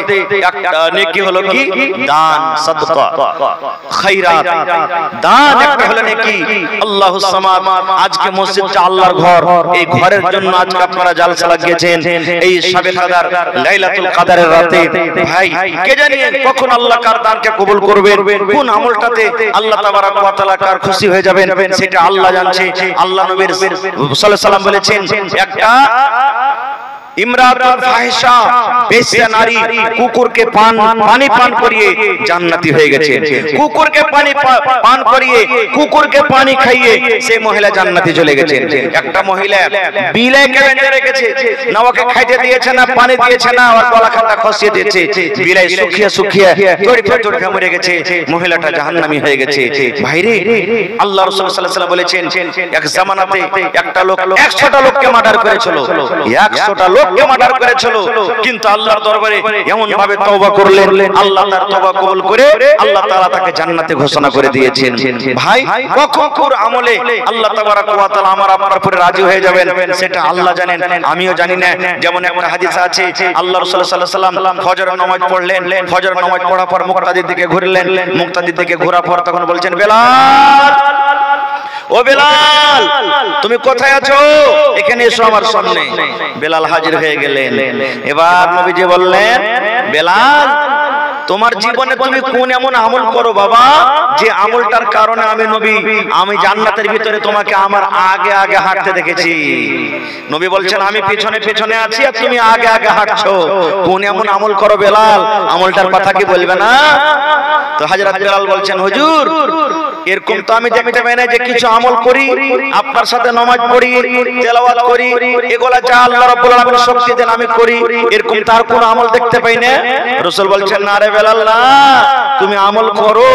একটা নেকি হলো কি, দান, সাদকা, খায়রাত। দান একটা হলো নেকি। আল্লাহুস সামাদ। আজকে মসজিদটা আল্লাহর ঘর, এই ঘরের জন্য আজকে আপনারা জালসা লাগিয়েছেন এই শবে কদর, লাইলাতুল কদরের রাতে। ভাই কে জানে কখন আল্লাহ কার দানকে কবুল করবেন, কোন আমলটাতে আল্লাহ তাবারক ওয়া তাআলা কার খুশি হয়ে যাবেন, সেটা আল্লাহ জানছে। আল্লাহ নবীর সাল্লাল্লাহু আলাইহি সাল্লাম বলেছেন, একটা ইমরাতুল ফাহিশা, বেশ্যা নারী, কুকুরকে পানি পান করিয়ে জান্নাতি হয়ে গেছে। কুকুরকে পানি পান করিয়ে, কুকুরকে পানি খাইয়ে সেই মহিলা জান্নাতি চলে গেছে। একটা মহিলা বিলাইকে বেঁধে রেখেছে, না ওকে খাইতে দিয়েছে, না পানি দিয়েছে, না ওর গলাখানটা খসিয়ে দিয়েছে, বিলাই শুকিয়ে শুকিয়ে তড়িয়ে মরে গেছে, মহিলাটা জাহান্নামী হয়ে গেছে। ভাইরে আল্লাহ রাসূল সাল্লাল্লাহু আলাইহি ওয়াসাল্লাম বলেছেন, এক জামানাতে একটা লোক 100টা লোককে মার্ডার করেছিল, 100টা লোককে মার্ডার করেছিল, কিন্তু আল্লাহর দরবারে এমন ভাবে তওবা করলেন, আল্লাহ তার তওবা কবুল করে আল্লাহ তাআলা তাকে জান্নাতে ঘোষণা করে দিয়েছেন। ভাই কখন আমলে আল্লাহ তাবারক ওয়া তাআলা আমার আপনার উপরে রাজি হয়ে যাবেন সেটা আল্লাহ জানেন, আমিও জানি না। যেমন একটা হাদিস আছে, আল্লাহ রাসূল সাল্লাল্লাহু আলাইহি ওয়াসাল্লাম ফজরের নামাজ পড়লেন, ফজরের নামাজ পড়ার পর মুক্তাদির দিকে ঘুরলেন, মুক্তাদির দিকে ঘোরার পর তখন বলছেন, বেলাল, ও বেলাল তুমি কোথায় আছো, এখানে এসো আমার সামনে। বেলাল হাজির হয়ে গেলেন। এবার নবীজি বললেন, বেলাল তোমার জীবনে তুমি কোন এমন আমল করো বাবা যে আমলটার কারণে আমি নবী আমি জান্নাতের ভিতরে তোমাকে আমার আগে আগে হাঁটতে দেখেছি। নবী বলছেন আমি পেছনে পেছনে আছি আর তুমি আগে আগে হাঁটছো। কোন এমন আমল করো বেলাল, আমলটার কথা কি বলবে না? তো হযরত বেলাল বলছেন হুজুর এরকম তো আমি দেখতে পাই না যে কিছু আমল করি, আপনার সাথে নামাজ পড়ি, তেলাওয়াত করি, এগুলা যা আল্লাহ রাব্বুল আলামিন শক্তি দেন আমি করি, এরকম তার কোনো আমল দেখতে পাই না। রাসূল বলছেন না রে বেলাল না, তুমি আমল করো,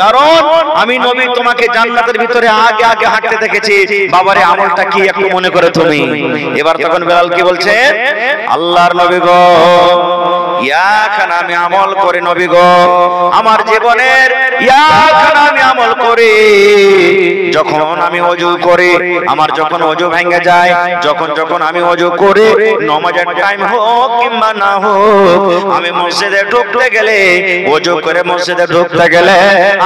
কারণ আমি নবী তোমাকে জান্নাতের ভিতরে আগে আগে হাঁটতে দেখেছি। বাবারে আমলটা কি একটু মনে করে তুমি। এবার তখন বেলাল কি বলছে, আল্লাহর নবী গো ইয়াখানা আমি আমল করে নবী গো, আমার জীবনের ইয়াখানা আমি আমল করি। যখন আমি ওযু করি, আমার যখন ওযু ভেঙে যায়, যখন আমি ওযু করি, নামাজের টাইম হোক কিংবা না হোক, আমি মসজিদে ঢুকতে গেলে, ওযু করে মসজিদে ঢুকতে গেলে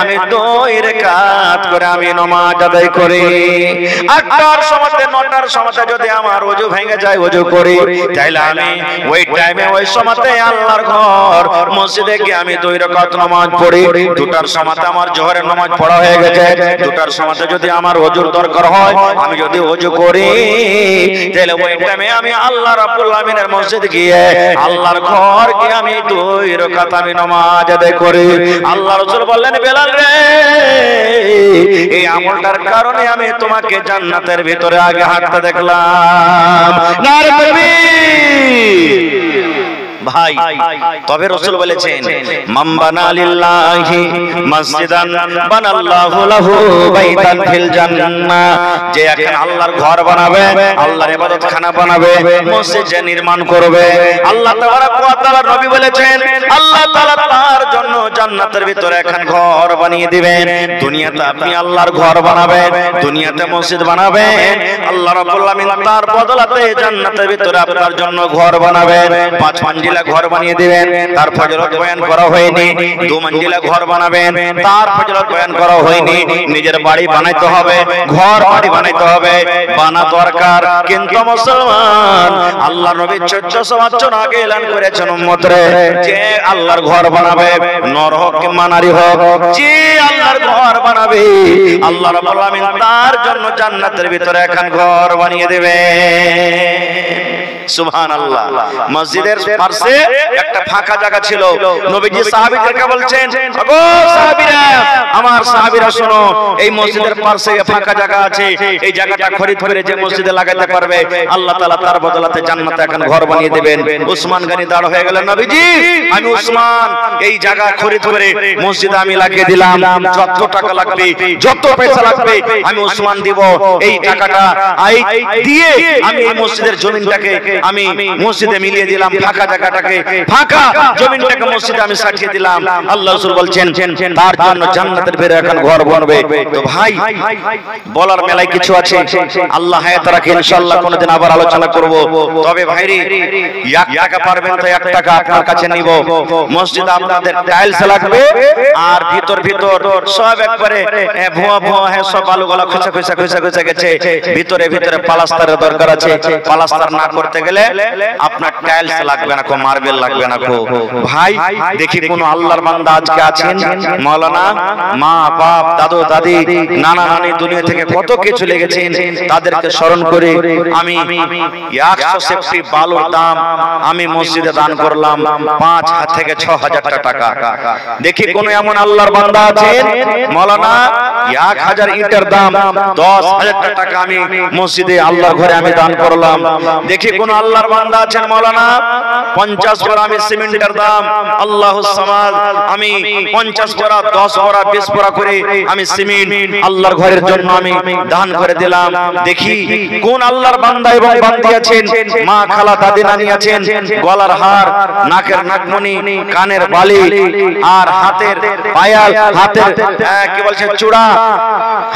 আমি 2 রাকাত করে আমি নামাজ আদায় করি। 8টার সময় 9টার সময় যদি আমার ওযু ভেঙে যায়, ওযু করি, তাইলে আমি ওই টাইমে ওই সময়তে আল্লাহর ঘর মসজিদে গিয়ে আমি 2 রাকাত নামাজ পড়ি। 2টার সময় আমার জোহরের নামাজ পড়া হয়ে গেছে, 2টার সময় যদি আমার ওযুর দরকার হয়, আমি যদি ওযু করি, তাহলে ওই টাইমে আমি আল্লাহ রাব্বুল আলামিনের মসজিদ গিয়ে আল্লাহর ঘর গিয়ে আমি 2 রাকাত আমি নামাজ আদায় করি। আল্লাহ রাসূল বললেন বেলাল রে, এই আমলটার কারণে আমি তোমাকে জান্নাতের ভিতরে আগে হাঁটতে দেখলাম। নারে তাকবীর। ভাই তবে রাসূল বলেছেন মান বানা লিল্লাহি মসজিদান বানাল্লাহু লাহু বাইতান ফিল জান্নাহ, যে এখন আল্লাহর ঘর বানাবে, আল্লাহর ইবাদতখানা বানাবে, মসজিদ যে নির্মাণ করবে, আল্লাহ তাবারক ওয়া তাআলা নবী বলেছেন আল্লাহ তাআলা তার জন্য জান্নাতের ভিতরে এখন ঘর বানিয়ে দিবেন। দুনিয়াতে আপনি আল্লাহর ঘর বানাবেন, দুনিয়াতে মসজিদ বানাবেন, আল্লাহ রাব্বুল আলামিন তার বদলাতে জান্নাতের ভিতরে আপনার জন্য ঘর বানাবেন। 5 মঞ্জিলা ঘর বানিয়ে দিবেন, তার ফজিলত বয়ান করা হয়নি। 2 মঞ্জিলা ঘর বানাবেন, তার ফজিলত বয়ান করা হয়নি। নিজের বাড়ি বানাইতে হবে, ঘর বাড়ি বানাইতে হবে, বানা দরকার। কিন্তু মুসলমান আল্লাহ নবী 1400 বছর আগে এলান করেছেন উম্মতরে, যে আল্লাহর ঘর বানাবে, নর হোক কিংবা নারী হোক, যে আল্লাহর ঘর বানাবে, আল্লাহ রাব্বুল আলামিন তার জন্য জান্নাতের ভিতরে এখন ঘর বানিয়ে দেবে। সুবহানাল্লাহ। মসজিদের পাশে একটা ফাঁকা জায়গা ছিল, নবীজি সাহাবীদেরকে বলছেন ওগো সাহাবীরা, আমার সাহাবীরা শোনো, এই মসজিদের পাশে ফাঁকা জায়গা আছে, এই জায়গাটা খরিদ করে যে মসজিদে লাগাতে পারবে, আল্লাহ তাআলা তার বদলাতে জান্নাতে এখন ঘর বানিয়ে দিবেন। উসমান গনি দাঁড় হয়ে গেলেন, নবীজি আমি উসমান এই জায়গা খরিদ করে মসজিদে আমি লাগিয়ে দিলাম, যত টাকা লাগবে, যত পয়সা লাগবে আমি উসমান দিব। এই টাকাটা দিয়ে আমি এই মসজিদের জমিনটাকে আমি মসজিদে মিলিয়ে দিলাম, ফাঁকা জায়গাটাকে, ফাঁকা জমিনটাকে মসজিদে আমি সাজিয়ে দিলাম। আল্লাহ রাসূল বলছেন তার জন্য জান্নাতের ভিতরে এখন ঘর বানাবে। তো ভাই বলার মেলায় কিছু আছে, আল্লাহ হায়াত রাখে, ইনশাআল্লাহ কোনদিন আবার আলোচনা করব। তবে ভাইরে 1 টাকা পারবেন তো 1 টাকা আপনার কাছে নিব। মসজিদে আপনাদের টাইলস লাগবে, আর ভিতর সব একবারে ভুয়া সব বালুগুলো খোঁচা গেছে, ভিতরে প্লাস্টারের দরকার আছে। প্লাস্টার না করতে গেলে আপনার টাইলস লাগবে না, মার্বেল লাগবে না। ভাই দেখি কোন আল্লাহর বান্দা আজকে আছেন, মাওলানা মা বাপ দাদু দাদি নানা নানি দুনিয়া থেকে কত কিছু লেগেছেন, তাদেরকে স্মরণ করে আমি 100 সেফটি বালুর দাম আমি মসজিদে দান করলাম 5 থেকে 6000 টাকা। দেখি কোন এমন আল্লাহর বান্দা আছেন, মাওলানা 1000 ইটের দাম 10000 টাকা আমি মসজিদে আল্লাহর ঘরে আমি দান করলাম। দেখি কোন আল্লাহর বান্দা আছেন, মাওলানা 50 বড়া আমি সিমেন্টের দাম আল্লাহুস সামাদ আমি 50 বড়া 10 বড়া 20 বড়া করে আমি সিমেন্ট আল্লাহর ঘরের জন্য আমি দান করে দিলাম। দেখি কোন আল্লাহর বান্দা এবং বান্দি আছেন, মা খালা দাদি নানি আছেন, গলার হার, নাকের নাকমণি, কানের বালি, আর হাতের পায়াল, হাতের কি বলছে চূড়া,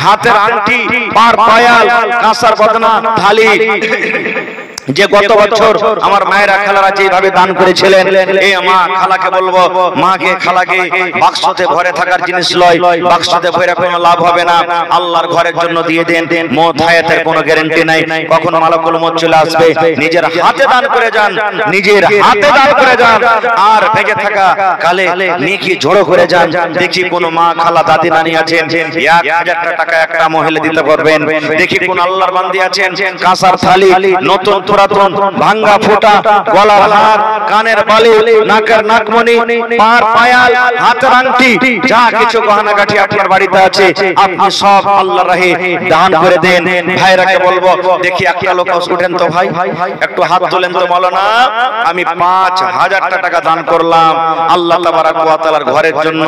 হাতের আংটি, পার পায়াল, কাঁসার বদনা, থালি, যে গত বছর আমার মায়েরা খালারা যেভাবে দান করেছিলেন, এই মা খালাকে বলবো, মাকে খালাকে বাক্সতে ভরে থাকার জিনিস লয়, বাক্সতে ভরে কোনো লাভ হবে না, আল্লাহর ঘরের জন্য দিয়ে দেন। মওত হায়াতের কোনো গ্যারান্টি নাই, কখন মালাকুল মওত চলে আসবে। নিজের হাতে দান করে যান, নিজের হাতে দান করে যান, আর ভেগে থাকা কালে নেকি জড়ো করে যান। দেখি কোন মা খালা দাদি নানি আছেন 1000 টাকা একটা মহিলা দিতে পারবেন। দেখি কোন আল্লাহর বান্দি আছেন কাঁসার থালি, নতুন পুরাতন ভাঙ্গা ফোটা, গলার হার, কানের বালি, নাকের নাকমণি, পার পায়াল, হাতের আংটি, যা কিছু গহনা গাঁঠি আপনার বাড়িতে আছে আপনি সব আল্লাহর রাহে দান করে দেন। ভাইরাকে বলবো, দেখি একটা লোক উঠেন তো ভাই, একটু হাত তোলেন তো। মাওলানা আমি 5000 টাকা দান করলাম আল্লাহ তাবারাক ওয়া তাআলার ঘরের জন্য,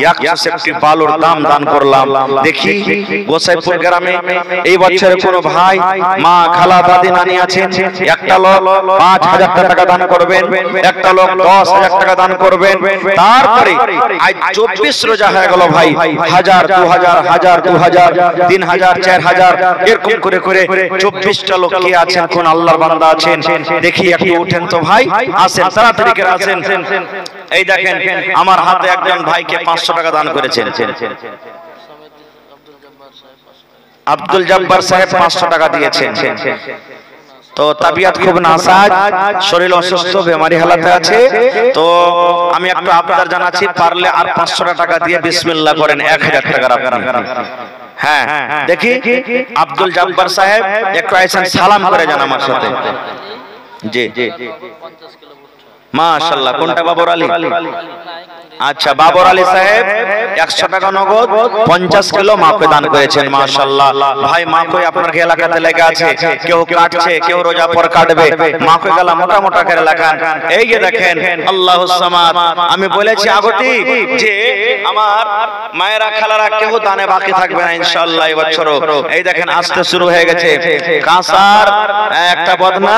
100 বালুর দাম দান করলাম। দেখি গোসাইপুর গ্রামে এই বছরে কোন ভাই মা খালা দাদি নানি আছেন, একটা লোক 5000 টাকা দান করবেন, একটা লোক 10000 টাকা দান করবেন। তারপরে আজ 24 রোজা হয়ে গেল ভাই, 1000 2000 1000 2000 3000 4000 এরকম করে করে 24টা লোক কে আছেন, কোন আল্লাহর বান্দা আছেন দেখি একটু উঠেন তো ভাই, আসেন তাড়াতাড়ি করে আসেন। এই দেখেন আমার হাতে একজন ভাইকে 500 টাকা দান করেছেন। আব্দুল জব্বার সাহেব 500 টাকা দিয়েছেন। তো তাবিয়াত খুব নাসাজ, শরীর অসুস্থ, বেমারি হালাতে আছে। তো আমি একটু আবদার জানাচ্ছি, পারলে আর 500 টাকা দিয়ে বিসমিল্লাহ করেন 1000 টাকার আপনি। হ্যাঁ দেখি আব্দুল জব্বার সাহেব একটু আইসেন, সালাম করে যান আমার সাথে। জি মাশাআল্লাহ। কোনটা বাবর আলী? আচ্ছা বাবর আলী সাহেব 100 টাকা নগদ 50 কিলো মাপে দান করেছেন। মাশাআল্লাহ ভাই, মাকই আপনার এলাকাতে লেগে আছে, কেউ কাটছে, কেউ রোজা পর কাটবে, মাকই গলা মোটা মোটা করে লাগান। এই যে দেখেন আল্লাহুস সামাদ। আমি বলেছি আগতি যে আমার মায়েরা খালারা কেউ দানে বাকি থাকবে না ইনশাআল্লাহ এই বছরও। এই দেখেন আসতে শুরু হয়ে গেছে, কাঁসার একটা বদনা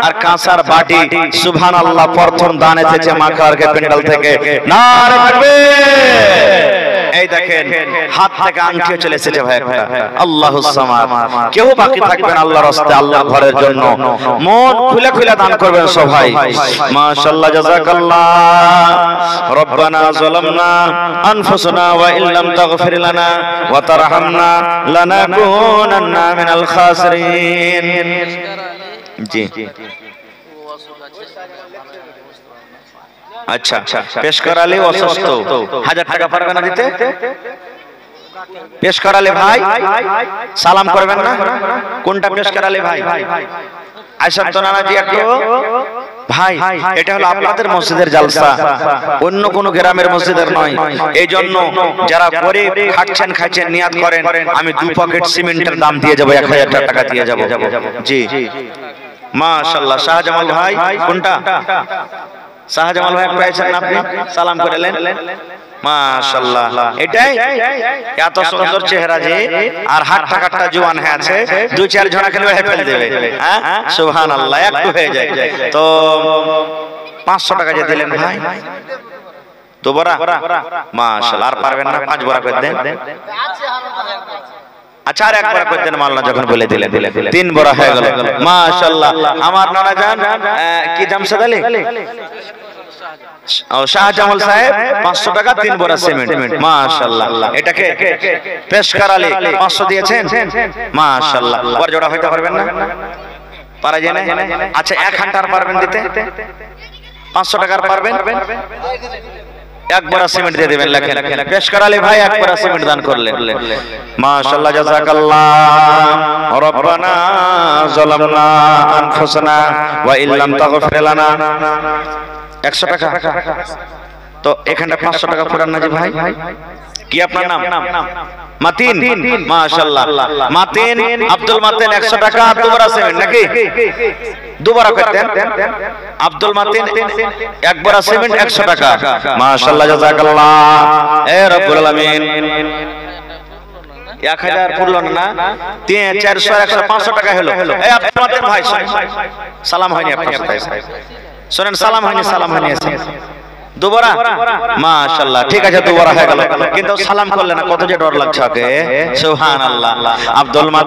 আর কাঁসার বাটি। সুবহানাল্লাহ, প্রথম দান এসেছে মা খালারকে পেন্ডাল থেকে। না এই দেখেন হাত থেকে আংটি চলে এসেছে ভাই একটা। আল্লাহুস সামাদ। কেউ বাকি থাকবেন আল্লাহর রাস্তায়, আল্লাহর ঘরের জন্য মন খুলে খুলে দান করবেন সবাই। মাশাআল্লাহ, জাযাকাল্লাহ। রব্বানা যালামনা আনফুসানা ওয়া ইল্লাম তাগফির লানা ওয়া তারহামনা লানাকুনান্না মিনাল খাসিরিন। জি আচ্ছা, পেশ করালে অসুস্থ, 1000 টাকা পারবে না দিতে? পেশ করালে ভাই সালাম করবেন না? কোনটা পেশ করালে ভাই? আয়সাত তো নানাজি একটু ভাই, এটা হলো আপনাদের মসজিদের জালসা, অন্য কোন গ্রামের মসজিদের নয়। এই জন্য যারা করে খাচ্ছেন খাচ্ছেন নিয়াত করেন, আমি 2 পকেট সিমেন্টের দাম দিয়ে যাবো, 1000 টাকা দিয়ে যাবো। জি মাশাআল্লাহ। শাহজামাল ভাই কোনটা? শাহজামাল ভাই পেয়েছেন আপনি, সালাম করলেন। মাশাআল্লাহ, এটাই এত সুন্দর চেহারা যে, আর হাত টাকাটা জওয়ান হয়ে আছে, 2-4 ঝোনা খেলে ফেলে দেবে। হ্যাঁ সুবহানাল্লাহ, একটু হয়ে যায়। তো 500 টাকা যে দিলেন ভাই, দুবারা মাশাআল্লাহ। আর পারবেন না, 5 বড়া করে দেন। আচ্ছা আর একবার করে দেন মাওলানা, যখন বলে দিলেন 3 বড়া হয়ে গেল। মাশাআল্লাহ। আমার নানা জান কি জামশেদ আলী, শাহজামাল সাহেব 500 টাকা 3 বড়া সিমেন্ট। মাশাআল্লাহ। এটাকে পেশ করালে 500 দিয়েছেন। মাশাআল্লাহ। বড় জোড়া হইতে পারবেন না? পারা যায় না? আচ্ছা 1 ঘন্টার পারবেন দিতে? 500 টাকার পারবেন? 1 বড়া সিমেন্ট দিয়ে দিবেন। লেখেন, পেশ করালে ভাই 1 বড়া সিমেন্ট দান করলেন। মাশাআল্লাহ, জাযাকাল্লাহ। রব্বানা যালামনা আনফুসানা ওয়া ইল্লাম তাগফির লানা। 100 টাকা। তো এখানটা 500 টাকা পুরান না জি ভাই? কি আপনার নাম? মাতিন। মাশাআল্লাহ। মাতিন, আব্দুল মাতিন 100 টাকা, দুবারা সিমেন্ট নাকি? দুবারা করতেন আব্দুল মাতিন, 1 বড়া সিমেন্ট 100 টাকা। মাশাআল্লাহ, জাযাকাল্লাহ। এ রব্বুল আলামিন, 1000 পুরলো না, 400 100 500 টাকা হলো। এই আব্দুল মাতিন ভাই সালাম হয়নি আপনার সাথে? শুনেন, সালাম হয়নি, সালাম হয়নি। দুবারা? মাশাআল্লাহ, ঠিক আছে, দুবারা হয়ে গেল। কিন্তু সালাম করলেন না, কত যে ডর লাগছে ওকে। সুবহানাল্লাহ। আব্দুল মাতিন